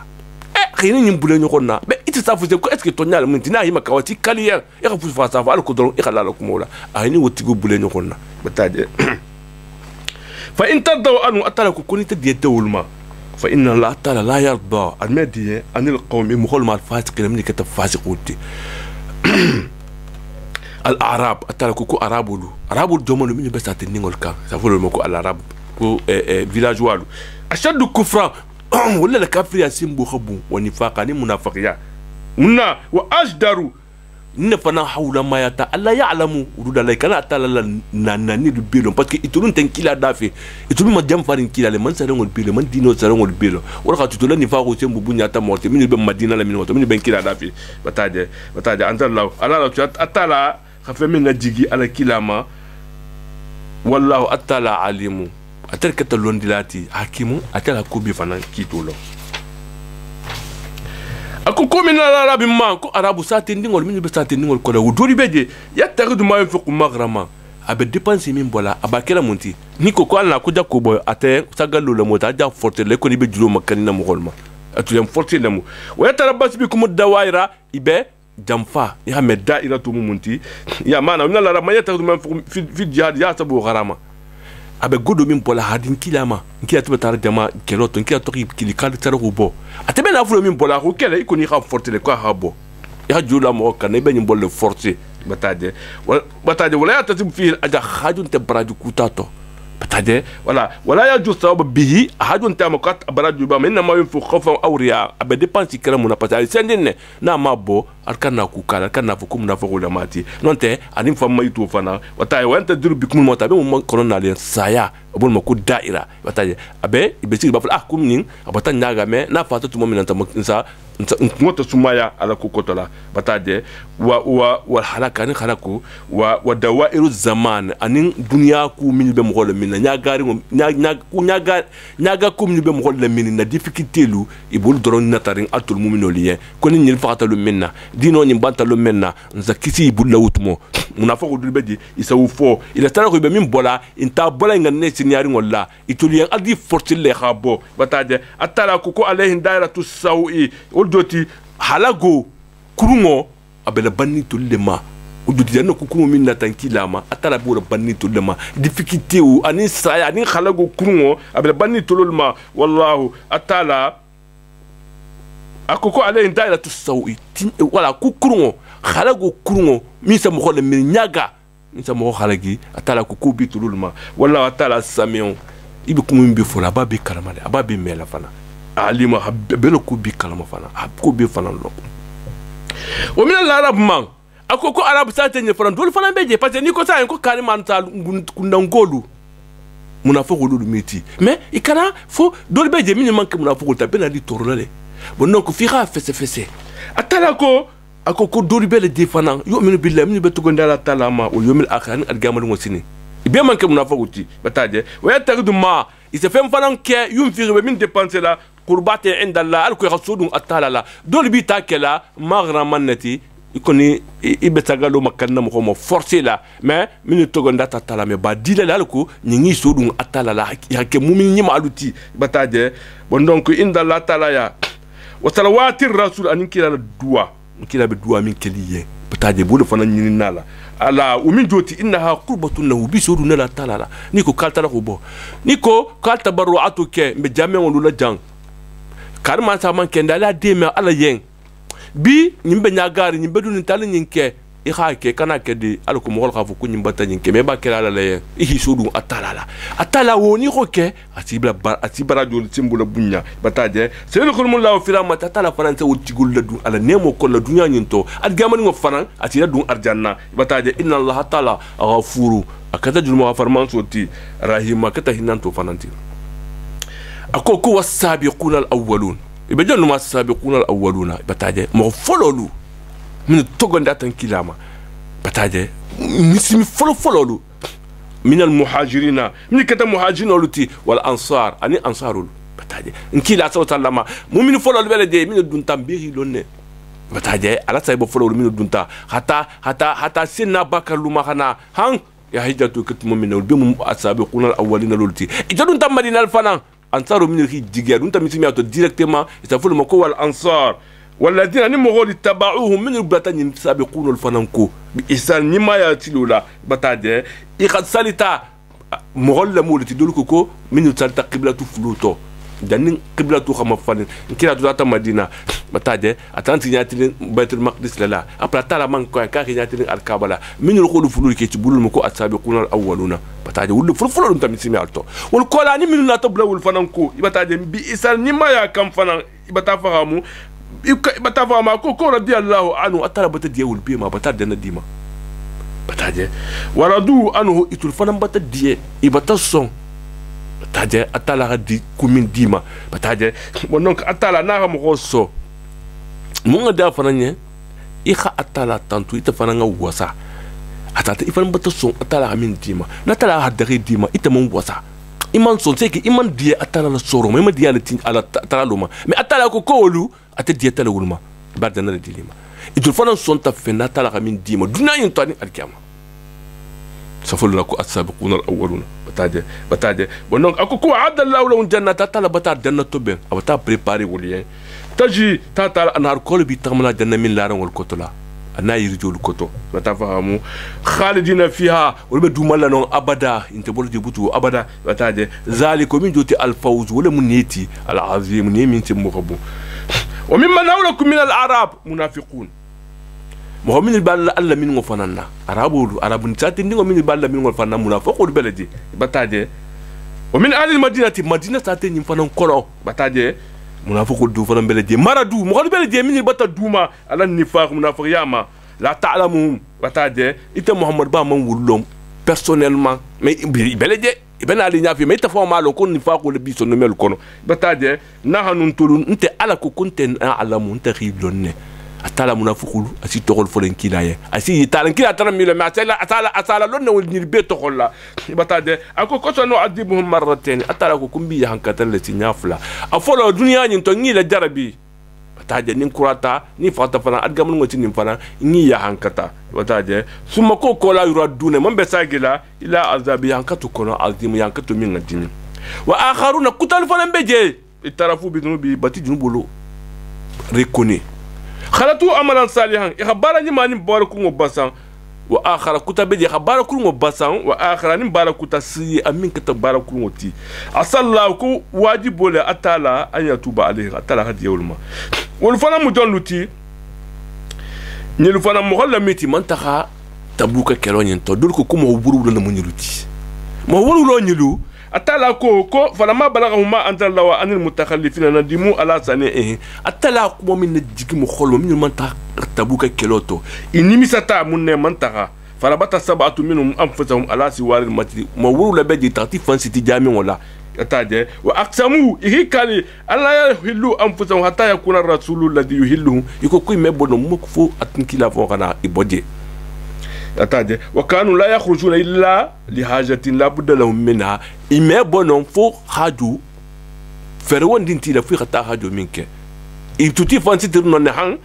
khini nyim bule nyokonna be ite sa fuze ko est ce que to nyal mun tina hima kawati kaliya e ka fufa sa fa al ko don e khala la kuma wala ayini wotigo bule nyokonna bataje fa in tadaw anu atalaku kunita diyatulma fa inna la ta'ala la yarda almadiya anil qawmi mukhol mal fasiqin min kata fasiquti al arab atalaku ko arabulu jomonu min besate ningol ka sa folo mako al arab ko villageois ashadu kufra wala la kafir yasimbu khabu wa nifaqani munafiqiya munna wa ajdaru nefana hawla ma yata alla ya'lamu uruda lay kana atala nanani du belo parce que itulun ten kila dafe itulun ma jam farin kila le man sarengol belo man dino sarengol belo wala ka tutula nifaqo sembu bunya ta morte min be madina la min moto min ben kila dafe bataje antallahu ala atala khafe min najigi ala kilama wallahu atala alimu atel kata londilati hakimu atela kubi fana kitolo ako komi na arabi man ko arabu sate ndingol min be sate ndingol ko la wudori beje yattaqidu ma yanfiqu maghraman abe dépenser min bola abakela monti ni ko ala ko jakko boy ate sagalo le mota ja forte le ko ni be julo makani na mo holma atu yam forte le mo wa yatarabas bikum dawaira ibe jamfa ya me daira to monti ya mana na la ma yattaqidu ma fi jihad ya sabu gharama abe godo min bola hadin kilama nkiya tibe tar jama keloto nkiya to kili kal tar rubo atebe na fulo min bola ko kele ikoni ha forte le ko ha bo ya jula mo kan be ni bolle forte bataje wala ya tatib fi aja hajun te baraju kutato bataje wala ya ju sabab bihi hajun ta makat baraju ba min ma yunfu khawfa aw riya abe depensi karamuna bataje sendine na mabo arkana ku kala kana fu kum na fu la mati nonte anim fam maytu fana wataye wanta dur bikum mo tabe mo konon le saya abul mako daira bataje abe ibesi ba kum ning abata nyaga me na fata tu mo min ta sa ngoto sumaya ala kukotola bataje wa halaka ni halaku wa dawairu zaman anin dunya ku min be mo min nyagari nyaga ku min be mo min na difficulté lu ibul doron natarin atul mu'mino liye koni nyil fata lu minna dino nyi banta lu minna nza kisi ibul lawutmo munafaqu dulbe di isawu fo ila tara ko be min bola inta bola ngane sinyari ngolla ituliyan adi fortile khabo bataje atala ko alayhi dairatu sawi doti halago kurungo abela banni tulema ududi yanno kukumo min na tankilama atala bora banni tulema difficulté ou ani saya ani halago kurungo abela banni tululma wallahu atala akoko ale ndaila tusawi wala kukurungo halago kurungo misa mo le min nyaga misa mo halagi atala kukubi tululma wallahu atala samion ibi kumumbi fola babi karamale ababi mela fana alima belo ko bi kalama fana ko bi fana lo o min al arab man akoko arab sa te ne fana dol fana beje parce que ni ko sa en ko kari man ta kundangolu munafaqu lu miti mais ikana fo dol beje min man ke munafaqu ta benali torole bon donc fi xa fesse atala ko akoko dol bele de fana yu'minu billahi min betu gondala talama o yomil akhir al gamal ngosini bien man ke munafaqu ti bataje wa yataqidu ma ise fem fana ke yum fi min dépenser la قربات عند الله الكو يخصودون التالا دول بي تاكلا مغرا منتي يكوني يبتغالو مكاننا مخوم فورسي لا ما من توغون داتا تالا مي با ديلا لالكو نيغي سودون التالا لا ياكي مومن نيما الوتي باتاجي بون دونك عند الله تعالى يا وصلوات الرسول ان كيلا دوا كيلا بدوا من كليه باتاجي بودو فانا نينالا ala umin joti innaha qurbatun lahu bisudun la talala niko kalta ko bo niko kalta barruatu ke be jamme wonu la jang karma ta man kenda la deme ala yen bi nyimbe nyagari nyimbe dun tal nyinke i ha ke kana ke di alko mo hol khafu ku nyimba ta nyinke me ba kala la yen i sudu atala woni ko ke atibara do simbula bunya bataje seyno khul mullahu firama atala faransa wuti gol du ala nemo ko la dunya nyinto at gamani ngo faran atira dun arjanna bataje inna allah ta'ala ghafuru akata jul mo farman soti rahima kata hinanto fananti akoko wasabiquna alawwalun ibajanu wasabiquna alawwaluna bataje mo fololu min togonda tan kilama bataje misimi fololu min almuhajirina min kata muhajirina luti wal ansar ani ansarul bataje nkila sallama mu'min fololu belede min dun tambihi lonne bataje ala saybo fololu min dunta hata sinna bakalu mahana han ya hijatu kitmu min ulbim asabiquna alawwalina luti ijadun tamadina alfana ansar min ri diga dun tamisi to directement ça faut le mako wal ansar walladina ni mogoli tabauhum min batani sabiqun al fananko bi ihsan nima ya tilula bataje iqad salita mogol la multi dulko min salta qiblatu fuluto danin qiblatu khama fanin kila to ta madina bataje atanti nyati baitul maqdis la après tala man ko ka nyati al kabala min al khulu fulul ke ci bulul mako asabiqun al awwaluna bataje wul fulul tam simi alto wal kolani min la tabla wal fananko bataje bi isal nima ya kam fanan ibata fahamu ibata fahama ko radiyallahu anhu atala batadiye wul bima batade na dima bataje waradu anhu itul fanan batadiye ibata son bataje atala di kumin dima bataje donc atala na mo so munga da fananye ikha atala tantu ita fananga wasa atata ifan bata son atala min dima na tala hadari dima ita mon wasa iman son c'est que iman die atala la soro mais dia la tin ala tala luma mais atala ko kolu ate dia tala wulma badana dilima itul fanan son ta fena tala min dima duna yin tani alkiyama safulu lako asabiquna alawwaluna bataje bon donc akoko adallahu lahum jannata tala bata jannatu ben abata préparer wolien taji tata anar kolbi tamana janna min laran wal kotola ana yirjol koto bata fahamu khalidina fiha wala duma la non abada inte bol jibutu abada bata je zaliko min joti al fawz wala muniti al azim ni min timmukabu wa mimma nawlakum min al arab munafiqun mo min balla alla min ngo fananna arabun tati ngo min balla min ngo fananna munafiqul baladi bata je wa min ahli al madina tati ni fanan kolo bata je munafiqul du fanan baladi maradu mo baladi min bata duma ala nifaq munafiq yama la ta'lamuhum bata je ite muhammad ba man wulum personnellement mais baladi ibn ali nyafi mais tafo malo kon nifaqul bi so nomel kono bata je nahanun tulun nte ala ko kunten alamu nte khidonne atala munafiqul asi tokol folen kilaye asi talan kila taram mi le ma atala lon wol ni be tokol la batade ako ko so no adibuhum marratayn atala ko kumbi hankatan le sinyafla afolo dunya nyin to ngila jarabi batade nin kurata ni fata fana adgamul ngoti nin fana ngi ya hankata batade summa ko kola yuraduna man be sagila ila azabi hankatu kono azim hankatu min ngadini wa akharuna kutal fana beje itarafu bidunubi bati junubulu reconnaît khalatu amalan salihan ikhabara ni mani baraku ngobasan wa akhara kutabe je khabara ngobasan wa akhara ni baraku tasi amin kata baraku ngoti asallahu wajibu la atala an yatuba alayhi atala hadi yawma wal fana mujalluti ni lu fana mo miti mantaha tabuka kelonyen to dul ko kuma buru do mo nyiluti mo wulu lo nyilu atala ko falama balagahuma antalla wa anil mutakhallifina nadimu ala sanihi atala ko min jigi mo kholo min manta tabuka keloto inimisata munne mantaka falabata sab'atu minhum anfusahum ala siwar al-matri mawru la beji tati fansiti jami wala ataje wa aqsamu ihikali alla yahillu anfusahum hatta yakuna ar-rasulu alladhi yuhilluhum iko kuy mebono mokfo atinkila fo kana ibodje ataje wa kanu la yakhrujuna illa li hajatin la budda lahum minha ime bonon fo haju fere wondinti la fi khata haju minke ituti fansi tirno ne han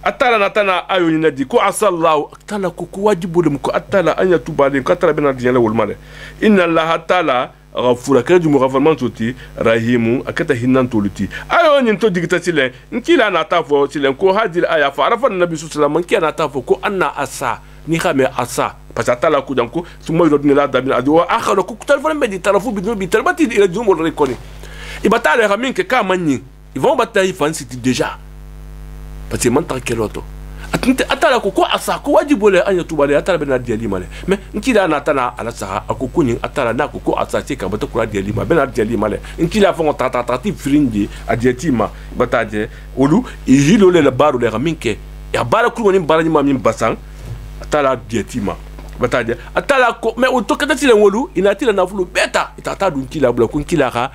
atala natana ayo ni nadi ko asallahu atala ko wajibu dum ko atala an yatuba lim katara bena diala wal male inna allaha ta'ala ghafura kadu mughafirman tuti rahimu akata hinnan toluti ayo ni to digita sile nkila na tafo sile ko hadil aya fa arafa nabi sallallahu alaihi wasallam tafo ko anna asa ni khame asa parce que atala ko danko suma yoro ni la dabina adi wa akhara ko telefon be di tarafu bi tarbati ila jumul rekoni ibatale khamin ke kamanyi ils vont batailler fancy déjà parce que maintenant keloto atala ko asa ko wajibu le anya tubale atala bena diali male mais nkila na tana ala saha akokuni atala na ko asa ti ka bata kula diali ma bena diali male nkila fon tatati frindi adietima bataje olu ihilo le baru le raminke ya bara ku woni bara ni mamin basang atala dietima bataje atala ko mais o to kata ti le wolu inati la na fulu beta itata dun kila bla kun kila ka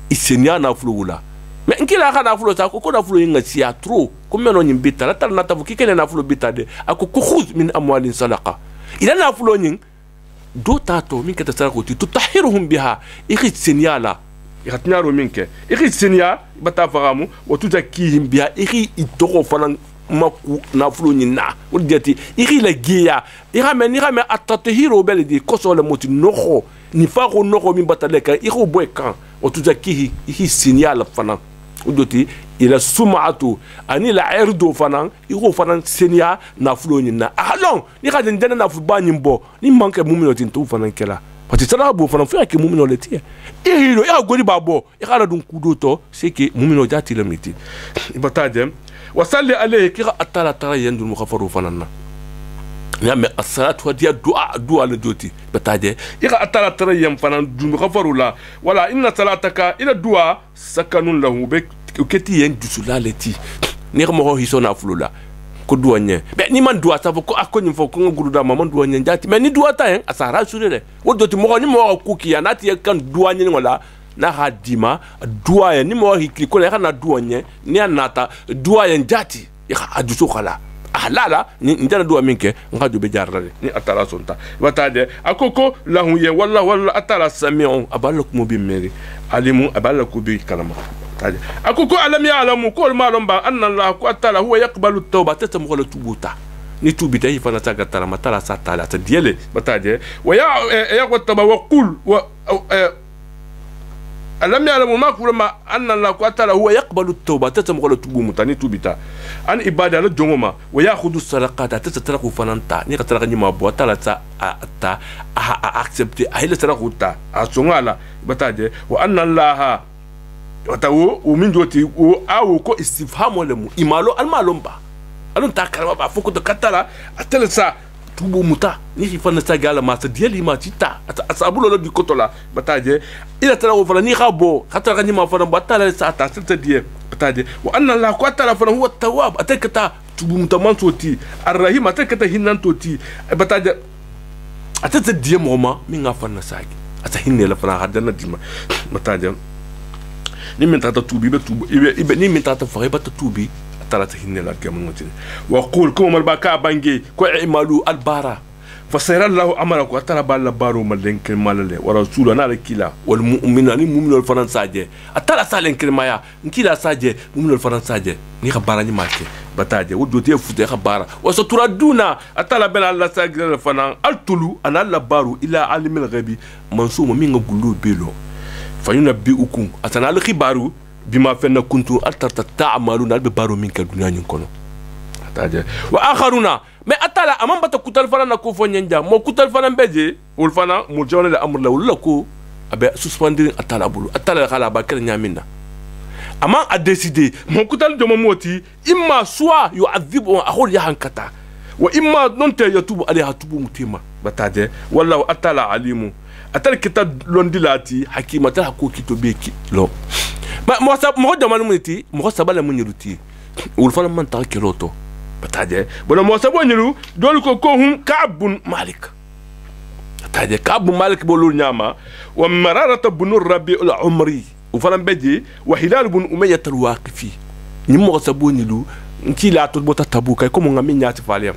isenya na fulu wula mais nkila kana fulo ta ko na fulo yinga siya trop comme non nyimbita la tal na tafu kikene na fulo bitade ako khudh min amwalin sadaqa ila na fulo nyin do tato min kata sadaqa ti tutahhiruhum biha ikhit sinyala ikhatnyaro minke ikhit sinya bata faramu wa tutakihim biha ikhi itoko falan maku na fulo nyina wodiati ikhi la giya irame atatahiro beledi koso le moti noho ni fako noho min bataleka ikho boykan wa tutakihi ikhi sinyala falan udoti ila sum'atu ani la irdu fanan iko fanan senya na fulo nyina alon ni ka den na fu ba nyimbo ni manke mumino tinto fanan kela pati sala bo fanan fa ke mumino leti hilo ya gori babo e kala dun kudoto c'est que mumino jati le miti ibataje wa salli alayhi kira atala tara yandu mukhafaru fananna mais as-salatu wa dia du'a le doti bataje ika atala tara yam fanan dum khafaru la wala inna salataka ila du'a sakanun lahu be keti yen dusula leti ni mo hiso na fulula ko du'a nye be ni man du'a savo ko akoni fo ko guruda man du'a nye jati mais ni du'a ta en asara surere wo doti mo ni mo ko ki yanati kan du'a nye wala na hadima du'a ni mo hikli ko na du'a nye ni anata du'a yen jati ika aduso khala ahlala ni ndana duwa minke ngaju be jarrale ni atala sonta watade akoko lahu ye walla atala sami'un abalakum bi meri alimu abalakum bi kalama tade akoko alam ya alamu ko malum ba anna allah ku atala huwa yaqbalu at-tawba tatamghulu tubuta ni tubita hi fana taga tala matala satala ta diele batade wa ya wa tabakkul wa alam ya'lamu ma kulama anna Allah ta'ala huwa yaqbalu at-tawba tatamqu tubu mutani tubita an ibada la jongoma wa ya'khudhu sadaqata tatraku fananta ni katara ni mabo ta'ala ta accepter ahila sarakuta asongala bataje wa anna Allah watawo umin joti awu ko istifhamu lamu imalo almalomba alon ta karama ba foko to katala atela sa tubu muta ni fana sa gala ma sa diali ma cita asabulo lo di kotola bataje ila tala ko fala ni khabo katala ni ma fana batala sa ta sita die bataje wa anna Allah ko atala fana huwa tawwab atakata tubu muta man soti arrahim atakata hinan toti bataje atata die moma mi nga fana sagi ata hinne la fana hadana dima bataje ni min tata tubi be tubu ibe ni min tata fare bata tubi tala hinne la gamun mutin wa qul kum al baka bangi ko imalu al bara fasayra Allah amaraku atala bal baro malen kelmalale wa rasulana al kila wal mu'minuna ni mu'minul faransaje atala salen kelmaya nkila saje mu'minul faransaje ni khabara ni make bataje wodote fute khabara wa saturaduna atala bel Allah sagre fanan al tulu ana al baru ila alimil ghabi mansuma min ngulu belo fayunabbiukum atana al khibaru bima fenna kuntu altarta ta'maluna albaru minka dunya nyinkono ataje wa akharuna me atala amam bata kutal fana na ko fo nyanja mo kutal fana beje wol fana mo jawna la amr la wala ko abe suspendre atala bulu atala khala ba kel nyamina ama a décider mo kutal jomo moti imma soit yu'adhibu ahul yahankata wa imma nonte yatubu alayha tubu mutima bataje wallahu atala alimu atala kita londilati hakimata hakoki to beki lo ba mo jamanu muniti mo sabala munyiruti wul fana man ta keloto bataje bona mo sabo nyiru dol ko hum ka'bun malik bataje ka'bun malik bolul nyama wa mararata bin rabi al umri u fana beji wa hilal bin umayyah al waqifi ni mo sabo nyilu nkila to bota tabuka ko mo ngami nyati falem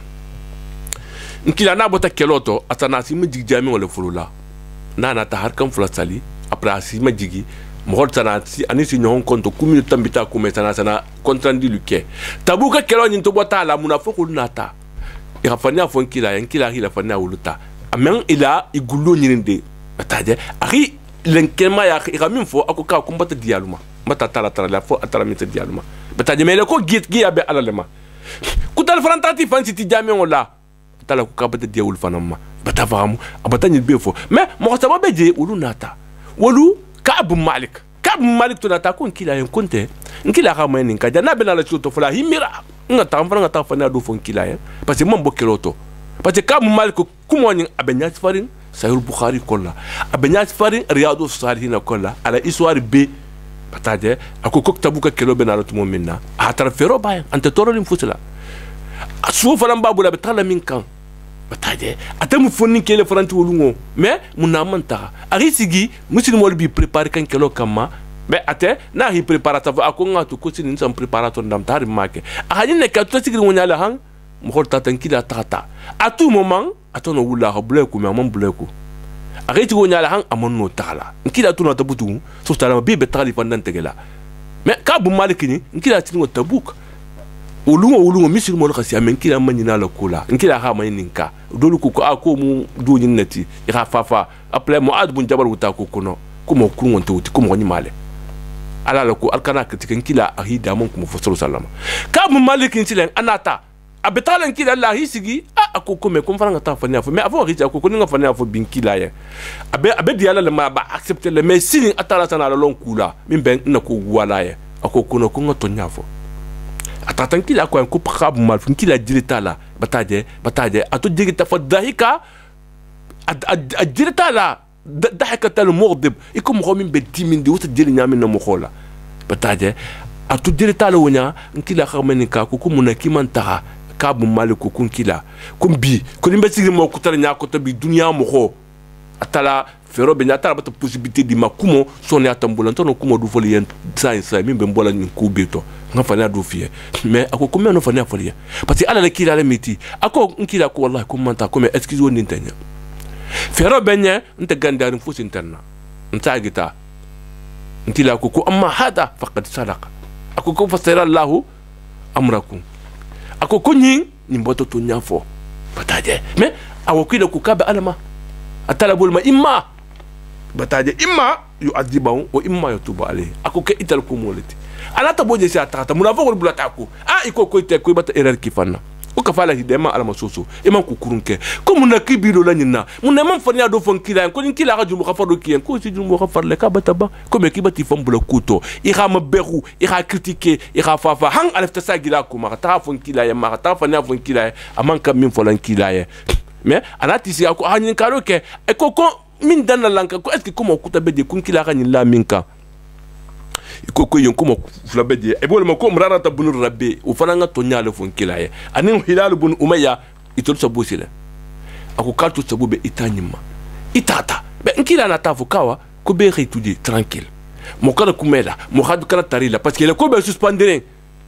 nkila na bota keloto atana si mi jigjami wala fulula nana ta harkan fulasali après asi ma jigi mo tana si ani si nyon konto kumi tambita ko metana sana kontrandi luke tabuka kelo nyi to bota la munafoko nata ira fanya fon kila yan kila hila fanya wuluta amen ila igullo nyinde bataje ari lenkema ya ira min fo akoka ko mbata dialuma mata tala tala la fo atala mita dialuma bataje mele ko git gi abe alalema kutal frantati fansi ti jami wala tala ko kabata diawul fanama batafamu abatani befo mais mo saba beje wulu nata wolu Ka'b Malik to nata ko nkila yen konte nkila ka mayni ka jana bena la to fala himira ngata fana do fon kila yen parce que mon bokeloto parce que Ka'b Malik ko mo nyi abenya farin Sahih Bukhari kolla abenya farin Riyadus Salihin kolla ala histoire be bataje akoko tabuka kelo bena la to minna atara fero bayan ante torolim fusila so fala mbabula betala min kan bataje atamu fonni kele faranti wolungo mais munna manta ari sigi muslim wol bi préparer kan kelo kama mais ate na hi préparata ako ngatu ko sin sam préparateur ndam tar make a ne ka to sigi wonyala han mo horta tan kila tata à tout moment atono wula ha bleku mais amon bleku ari sigi wonyala han amon no tala nkila to no tabutu so tala bi be tali pandan tegela mais Ka'b Malik ni nkila tingo tabuk ulungo misir mo khasi amen kila manina la kula nkila ha maninka dolu ko ako mu do nyinnati ira fafa après Muad bin Jabal wuta ko kono kuma kurun wuti kuma ni male ala la ko alkana kitikin kila ahida mon kuma fasulu sallama Ka'b Malik ntilen anata abetalen kila Allah hisigi ako ko me kon faranga ta fanya fo mais avant riti ako ko ninga fanya fo bin kila ye abe diala le ma ba accepter le mais sin atala sana la lon kula min ben na ko wala ye ako kono ko ngoto nyafo atatan kila ko en ko Ka'b Malik kila dirita la bataje ato digita fa dahika dirita la dahika al mughdib ikum khomin be timindi wota jeli nyamin na mo khola bataje ato dirita la wonya kila khamani ka ko kumuna kimanta Ka'b Malik ko kun kila kum bi ko nimbe sigi mo ko tar nya ko to bi dunya mo kho atala fero be nya tara bata possibilité di makumo soni atambulan tono kumo du foli yen science mi be mbola ni ku beto nga fanya do fie mais ako ko meno fanya foli parce que ala le kila le miti ako nkila ko wallahi ko manta ko me excuse woni ntenya fero be nya nte gandari fusi interna nta gita nkila ko amma hada faqad sadaqa ako ko fasira Allah amrakum ako ko nyin ni mboto to nyafo bataje mais awo kila ko kabe alama atalabul ma imma bataje imma yu'adhibahu wa imma yatubu alayhi ako ke ital ko molati anata boje si atata munafaqul bulata ko iko ko ite ko bata erreur ki fanna o ka fala hidema ala masoso e man kukurunke ko munaki biro la nyina munna man fanya do fon kila ko kila ga jumu ka fado ki ko si jumu ka farle ka bata ba ko me ki bati fon bula kuto i ga maberu i ga critiquer i ga fafa hang alafta sa gila ko ma ta fon kila ya ma ta fanya fon kila aman kam min folan kila ya mais anati si ko hanin karo ke e ko min danna lanka ko est-ce que comment kuta be de kun kila ga la minka ko yon kuma flabe de e bol ma ko mrara ta bunu rabbe o fananga to nyaale fon kilaye anin hilal bun umayya itol sabu sila ako kartu sabu be itanyima itata be nkila na tafu kawa ko be retudi tranquille mo kala kumela mo hadu kala tarila parce que le ko be suspendere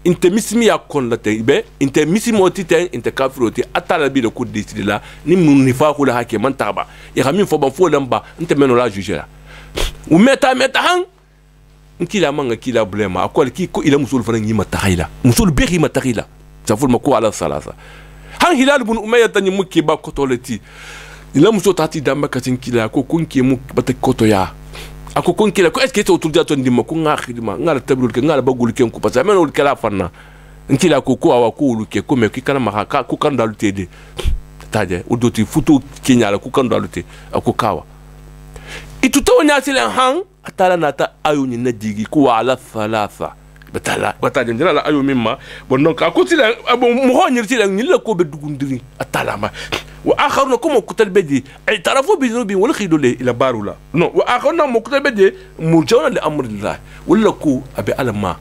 inte misimi ya kon la te be inte misimi otite inte kafiroti atala bi le ko décider la ni mun ni fa ko la hake man taba e xamin fo ban fo lamba inte meno la juger la ou meta hang nkila manga kila blema akwal ki ko ila musul fanan yima takhila musul be yima takhila saful mako ala salasa han hilal ibn umayya tan mukki ba ko toleti ila musul tati damba katin kila ko kunki mu bata koto ya ako kunkila ko est-ce que to turja ton dimma ko nga khidma ngala tabrul ke ngala bagul ken ko pasa menol kala fanna nkila ko awa ko luke ko me ki kana maka ko kan dalu tede taje o doti futu kinyala ko kan dalu te ako kawa itu to nyasile han atala nata ayo ni nadigi ko ala thalatha batala njala la ayo mimma bon donc akutila bon mo honir tila ni la ko be dugundiri atala ma wa akharuna kuma kutal bedi ay tarafu bi zunubi wal khidule ila barula non wa akharuna mo kutal bedi murjauna li amrillah wala ko abi alama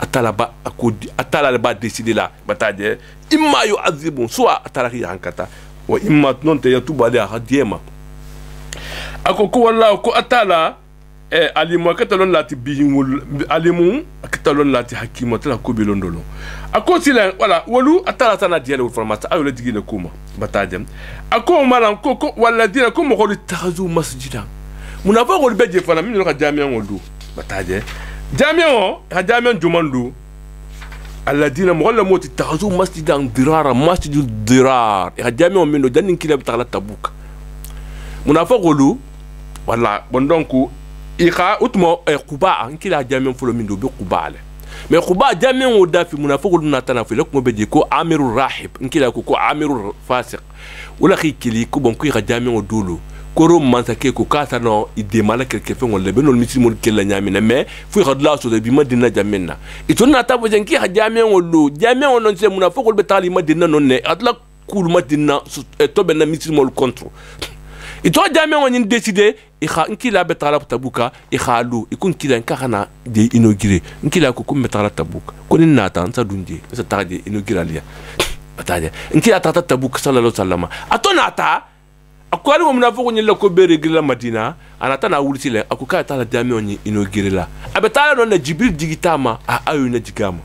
atala ba akudi atala ba décider la bataje imma yu'adhibu soit atala hi hankata wa imma non te yatuba ali hadiyema akoko wala ko atala alimu katalon lati bihimul alimu katalon lati hakimo tala ko bilondolo ako sila wala wolu atala sana diale formata ayo le digine kuma batajem ako malam ko wala dina ko mo ko tazu masjidan munafa ko beje fana min ka jami'a ngodu bataje jami'a ha jami'a jumandu alladina mo la moti tazu masjidan dirara masjidul dirar ha jami'a min do danin kilab tala tabuka munafa ko wala bon donc ika utmo quba nkila jamen fulo min do be quba le mais quba jamen o dafi munafiqul natana fi lakum be ko amirur rahib nkila ko amirur fasiq wala khikili ko bon ko ika jamen o dulu ko rom mansake ko kata no ide malaka ke fe ngol le benol misimol kella nyamina mais fu khadla so bi madina jamenna itonna tabo jenki ha jamen o lo jamen o non se munafiqul be tali madina non ne atla kul madina to be na misimol contre ito jame woni décider ikha nkila betala tabuka ikhalu ikun kila nkana de inauguré nkila ko kum betala tabuka koni nata nsa dunje sa taje inauguralia bataje nkila tata tabuka sallallahu alaihi wasallam atonata akwali mo munafiqu nyilla ko bere gila madina anata na wulsile akuka tala jame woni inauguré la abetala non na jibril digitama ayu na jigama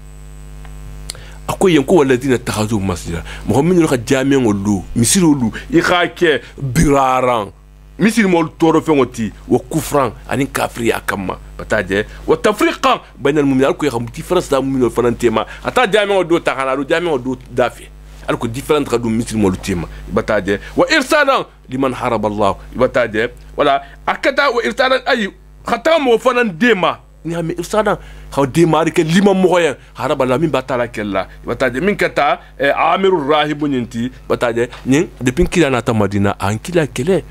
ako yanko waladina takhazu masjida muhammadin ka jami'an wallu misirulu ikhake biraran misir mol toro fengoti wa kufran anin kafri akamma bataje wa tafriqan bayna almu'minin ko yakam difference da mu'min fanantema ata jami'an do takana do jami'an do dafi alko different ka do misir mol tema bataje wa irsalan liman haraba allah bataje wala akata wa irsalan ay khata mo fanandema ni ame irsana khaw demari ke lima moyen haraba la min batala kella bataje min kata amirur rahib nyinti bataje nin depuis kila na ta madina an kila kele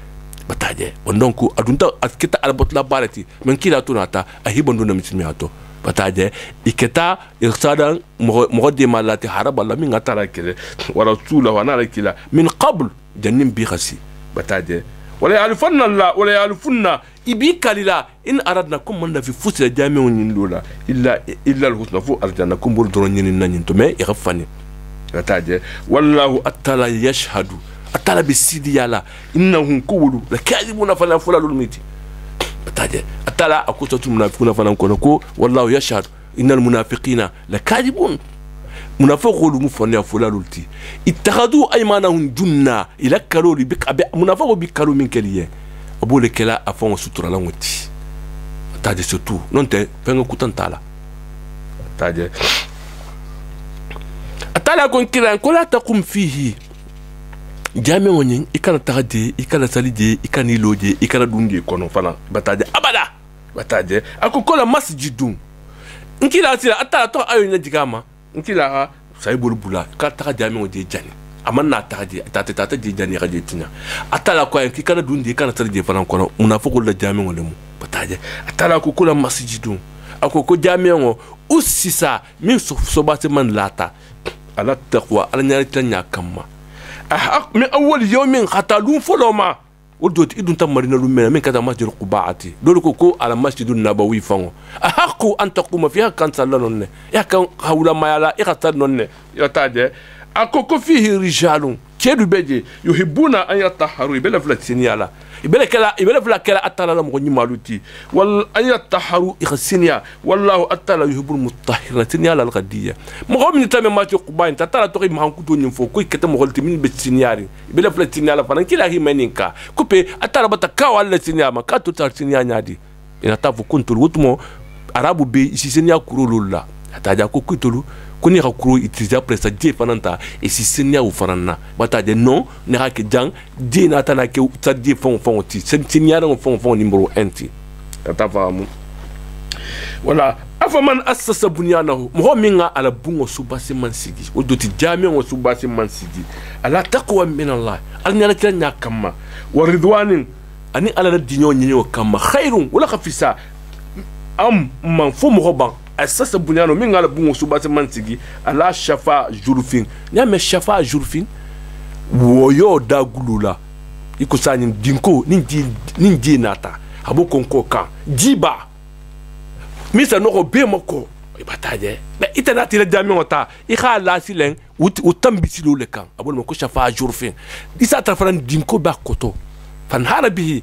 bataje donc adunta akita albot la balati men kila tunata ahibandu na mitimi ato bataje iketa irsana mo demalati haraba la min atala kele wa rasula wa nara kila min qabl jannim bi khasi bataje wala yalfunna Allah wala yalfunna ibi kalila in aradna kum man fi fusila jami'un nin lola illa alhusna fu arjana kum bur doron nin nan to me yakhfani bataje wallahu atala yashhadu atala bisidi yala innahum qulu lakadibuna fala fulalul miti bataje atala akutatu munafiquna fala ko wallahu yashhadu innal munafiqina lakadibun munafiqulu mufanya fulalul ti ittakhadu aymanahum junna ila kalori bik abi munafiqu bikalu min kaliye abule kela afon sutura la ngoti taje surtout non te penga kutantala taje atala kon kila ko la taqum fihi jame woni ikana taje ikana salije ikani loje ikana dunge kono fana bataje abada bataje akokola masjidun nkila sila atala to ayo na digama nkila ha sai bulbula ka ta jami o je jani amanna ta je ta je jani ga je tinya atala ko en kikana dundi kana tar je fanan kono munafiqul la jami o lemu bataje atala akokola masjidun akoko jami o usisa min sobati man lata ala taqwa ala nyari tanya kamma min awwal yawmin khatalun foloma ودوت إدون تمرين لومنا من كذا مسجد القباعتي دول كوكو على مسجد النبوي فانو أحق أن تقوم فيها كان صلنا يا كان حول ما يلا يختارنا يا تاجي أكوكو فيه رجال كيدو بيجي يحبون أن يطهروا يبلا فلسطينيالا يبلا فلا كلا أتلا لمغني مالوتي وال أن يطهروا يخسينيا والله أتلا يحب المطهرين سينيالا الغدية مغام نتامي ما تقباين تتلا تقي ما هنكتو نفو كوي كتم غلطي من بسينياري يبلا فلسطينيالا فانا كلا هي منينكا كوبي أتلا بتكاو على سينياما كاتو تار سينيا نادي إن تافو كنتو الوتمو أرابو بي سينيا كرولولا أتاجا كوكتولو kuni ka kuro utiliser après ça die fananta et si senya ou fanana bata de non ne ha ke jang die na tana ke ta die fon ti senya na fon numéro 1 ti ta famu wala afaman assasa bunyanahu mo minga ala bungo subasi mansigi o doti jami o subasi mansigi ala taqwa min allah al nyala kanya kama wa ridwanin ani ala dinyo nyinyo kama khairun wala khafisa am man fo mo ban asasa bunyano minga la bungo subasi mansigi ala shafa jurfin nyame shafa jurfin woyo dagulula ikusani dinko ninji nata habo konko kan jiba misa no be mako ibataje ba itana tira jami wata ikha la silen utambisilu le kan abol mako shafa jurfin isa tarfan dinko ba koto fan harabihi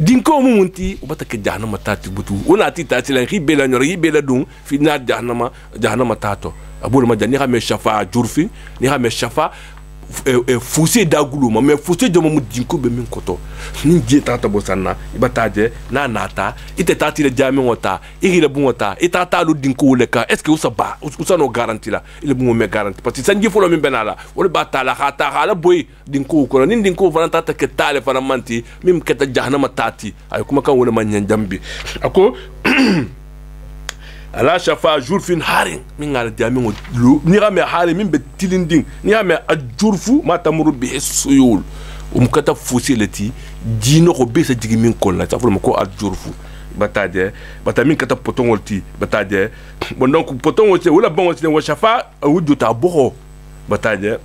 dinko mumunti ubata ke jahannama tati butu ona ti tati lan ribela nyoro ribela dun fi na jahannama tato abul ma jani ha me shafa jurfi ni ha me shafa fusé dagulu ma me fusé jomo mu dinko be min koto ni je tata bosanna ibataje na nata ite tati le jami wota iri le bun wota ita ta lu dinko le ka est-ce que usaba usano garantie la ile bun me garantie parce que sanji folo min benala wala batala khata hala boy dinko ko ni dinko fana tata ke tale fana manti mim keta jahannama tati ay kuma kan wala man jambi ako ala shafa jurfin harin min ngal jami lu ni rame harin min be tilinding ni rame ajurfu ma tamuru bi suyul kata fusilati dino ko be sa digi min ko la ta fo ko ajurfu bataje batamin kata potongolti bataje bon donc potongolti wala bon wa shafa wujuta boho bataje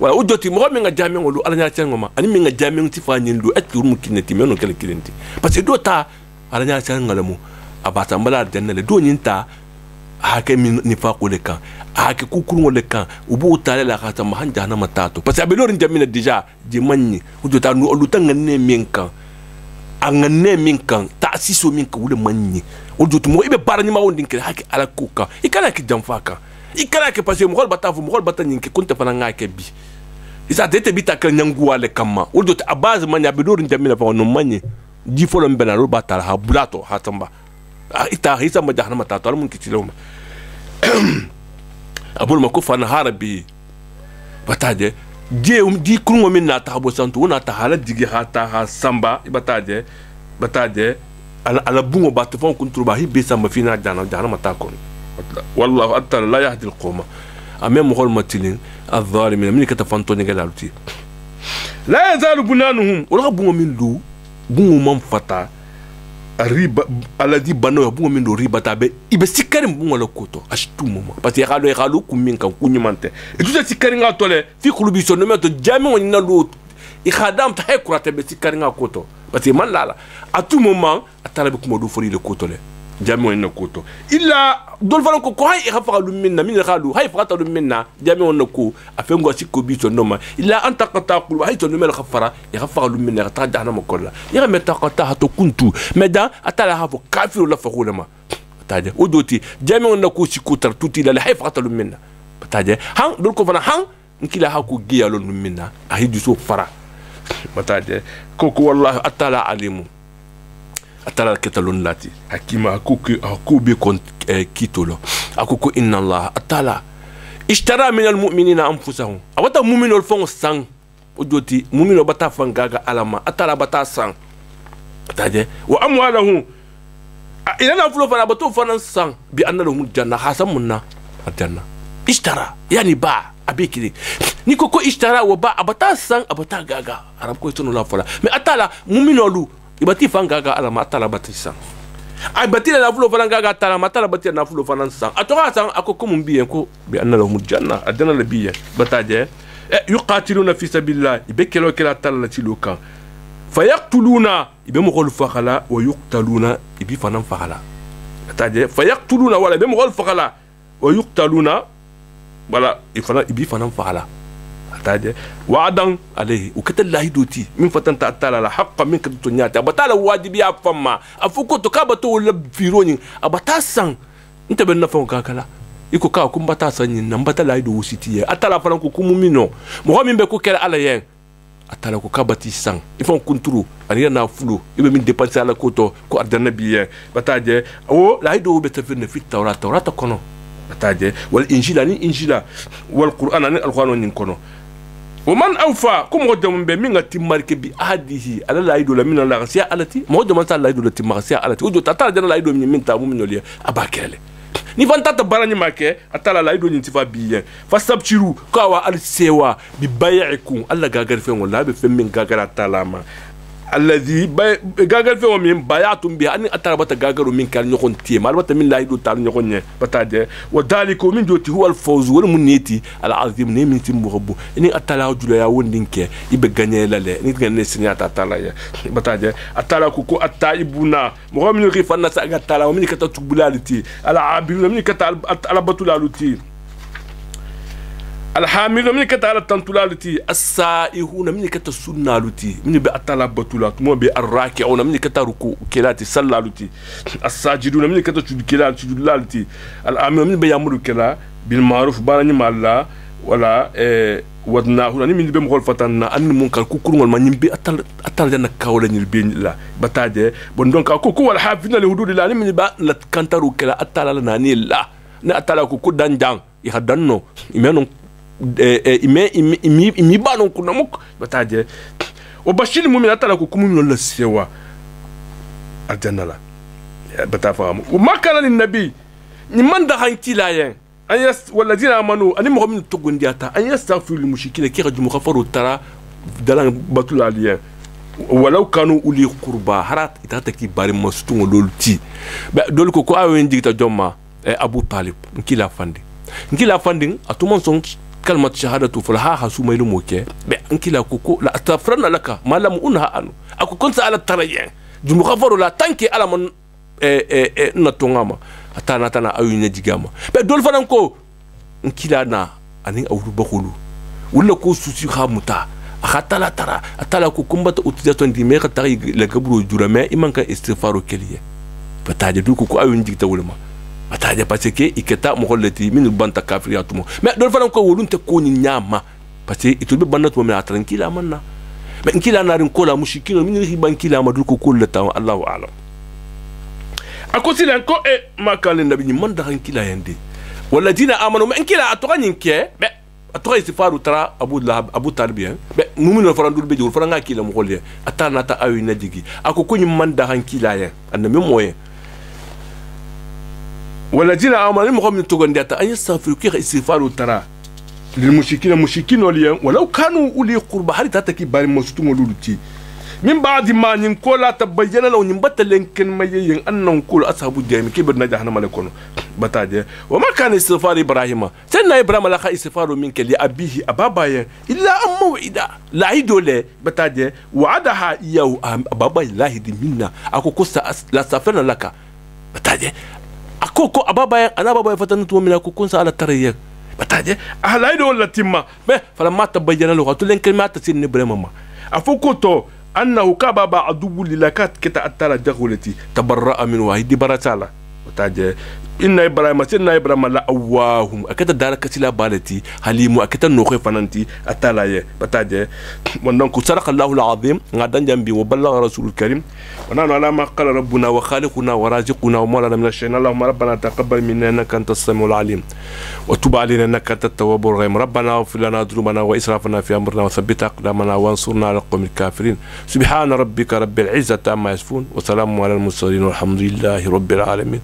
wala ujoti mo mi nga jami ngolu ala nya ngoma ani mi nga jami nti fa nyindu et mu kineti meno kala kilenti parce que do ta ala nya ngalamu abata mbala janna le do nyinta hake min nifaqu le kan hake kukuru le kan ubu tale la khata ma hanja na matato parce que abelorin jamina deja di manni ujota nu olutan ne minkan angane minkan ta'siso minka wule manni ujotu mo ibe barani ma wondin ke hake ala kuka ikala ki jamfaka ikala ke parce que mo hol bata nyinke kunta fana ngake bi isa tete bita ka nyangu wale kama ujotu abaz manya abelorin jamina fa no manni di folo mbena ro batala ha bulato ha tamba ita hisa ma jahannama ta to mun kitiloma abul makufa na harabi bataje je di kungo min na ta bo santu una ta hala digi ha ta ha samba bataje ala bungo bat fon kuntu ba hi be samba fina jahannama ta kon wallahu atala la yahdi alqawma amem hol matilin adh-dhalimin min katafanto ni galalti la yazalu bunanuhum wala bungo min du bungo man fata riba aladi bano bungo min do riba tabe ibe sikari bungo la koto ashtu moma parce que xalo ku min kan ku nyimante et tout sikari nga tole fi kulubi so no meto jami woni na lo I khadam ta hekurate be sikari nga koto parce que man lala à tout moment atala be kuma do fori le koto le jami woni na koto illa dol fala ko hay khafa lu minna min khalu hay fata lu minna jami woni ko afengo sikko bi so noma illa anta qataqul hay to no mel khafara khafa lu minna ta dana makolla ya meta qata to kuntu meda atala hafo kafiru la fakhulama taje udoti jami woni ko sikko tar tuti la hay fata lu minna taje han dol ko fana han nkila haku giya lu minna ahidu so fara bataje koko wallahi atala alimu atala ketalon lati hakima akubi kon kitolo akuko inna allah atala ishtara min almu'minina anfusahum awata mu'minul fon sang ojoti mu'mino bata fangaga alama atala bata sang bataje wa amwalahum ila na fulo fana bato fana san bi anna lahum janna hasan munna aljanna ishtara yani ba abikiri ni ko ishtara wa ba abata san abata gaga arab ko tunu la fala mais atala muminolu ibati fangaga ala ma atala batisa ay batila na fulo fana gaga atala ma atala batila na fulo fana san atoka san akoko mumbiyen ko bi anna lahum janna aljanna labiya bataje yuqatiluna fi sabilillah ibekelo kala tala tiluka fayaqtuluna ibe mogol fakhala wa yuqtaluna ibi fanan fakhala bataje fayaqtuluna wala ibe mogol fakhala wa yuqtaluna wala ifana ibi fanan fakhala bataje wa'adan alayhi ukatallahi doti min fatanta atala la haqqa min kadtunyata batala wajibi afama afuko to kabato wala fironi abata san inta ben nafon kakala iko ka kum bata san yin nan batala do wusitiye atala fanan ko kumumino mo min be ko kala ala yen atala ko kabati sang ifon kunturu ani na fulu ibe min dépenser ala koto ko adana biye bataje o la hido be tafirna fi tawrata kono bataje wal injila ni injila wal qur'an ni alquran ni kono wa man awfa kum godam be min ngati marke bi ahdihi ala la hido la min la rasiya alati mo do man sa la hido la timarsiya alati o do tata dana la hido min ta mu minoliya abakele ni vantata barani make atala la ido nyintifa biyen fasabchiru kawa al sewa bi bay'ikum alla gagar fe wala be fe min gagar atalama alladhi gagar fe min bayatum bi an atala bata gagaru min kal nyokon tie mal bata min la ido tal nyokon nye bataje wa daliku min joti huwa al fawz wal muniti al azim ne min tim rabbu ni atala jula ya wondinke ibe gagner la le ni gagner signata atala ya bataje atala ko ataibuna mo min rifana sa atala min kata tubulaliti ala abiruna min kata ala batulaliti alhamil min kata ala tantulaliti as-saihuna min kata sunnaluti min bi atala batulat mo bi arraki'una min kata ruku kilati sallaluti as-sajiduna min kata kilati sujudlaliti al-amil min bi yamuru kala bil ma'ruf barani malla wala wadnahu ni min be mo fatanna an munkar ku kurngol ma nyimbi atal janna kawla nyil be la bataje bon donc ko wal hafina li hududillah ni min ba la kantaru kala atala la ni la na atala ku danjang i hadanno imeno imi banon kuna muk bataje o bashil mu'min atala ku kumun la sewa aljanna la batafamu wa makana lin nabi ni man da hankila yen ayas walladina amanu ani mo min togondiata an yastaghfiru lil mushrikina ki rajmu ghafaru tara dalan batul aliya walau kanu uli qurba harat itata ki bari mastu ngololti dol ko awen digita jomma abu talib nkila fandi atumon son kalmat shahadatu falaha hasuma ilu moke be nkila ko la astafrana laka malam unha anu ako konsa ala tarayen jumu ghafaru la tanki ala man na tongama atana ayunya jigama be dol fanan ko nkila na ani awru bakhulu wala ko susi khamuta akhatala tara atala ko kumbata utizaton di me khatari la gabru jurame imanka istighfaru keliye bataje du ko ayun jigta wulma bataje parce que iketa mo holleti min banta kafiriyatumo me dol fanan ko wolunte ko ni nyama parce que itulbe bannatu me atarankila manna me nkila na rin ko la mushikino min riban kila ma du ko kullata Allahu a'lam akosi lan ko makale nabi man da hankila yande walladina amanu man kila atogani nke be atoga istifaru tara abu talib be mumino farandur be jor faranga kila mo golle atana ta ayu najigi akoko ni man da hankila yan annabi moye walladina amanu mo min togonde ata an yastafiru ki istifaru tara lil mushikina liyan walau kanu uli qurba hal tataki bari mostumo luluti min ba'di ma nin ko la tabayyana law nin batalen ken mayen annan kul ashabu jami kibir na jahannama lakono bataje wa ma kana istighfar ibrahima sanna ibrahima la kha istighfaru minka li abihi ababaya illa am maw'ida la idole bataje wa'adaha yahu ababa ilahi minna akoko la safana laka bataje akoko ababaya ana babaya fatantu min akoko sa ala tariya bataje ahla idole latimma be falamma tabayyana lahu tulen kalmata sin ibrahima afokoto أنه كبابا عدو للكات كتا أتلا دخولتي تبرأ من واحد برسالة وتاجي inna ibrahima sinna ibrahima la awahum akata dara katila balati halimu akata nokhe fananti atalaye bataje wannan ku saraka Allahu alazim ngadan jambi wa ballagha rasulul karim wa nanu ala ma qala rabbuna wa khaliquna wa raziquna wa mawlana min ash-shaytan allahumma rabbana taqabbal minna innaka antas samiul alim wa tub alayna innaka antat tawwabur rahim rabbana ighfir lana dhunubana wa israfana fi amrina wa thabbit aqdamana wansurna ala alqawmil kafirin subhana rabbika rabbil izzati amma yasifun wa salamun ala al mursalin walhamdulillahi rabbil alamin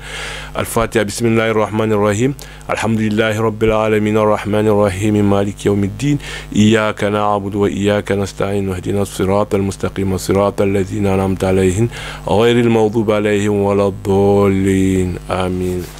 al-fatiha بسم الله الرحمن الرحيم الحمد لله رب العالمين الرحمن الرحيم مالك يوم الدين إياك نعبد وإياك نستعين واهدنا الصراط المستقيم صراط الذين أنعمت عليهم غير المغضوب عليهم ولا الضالين آمين.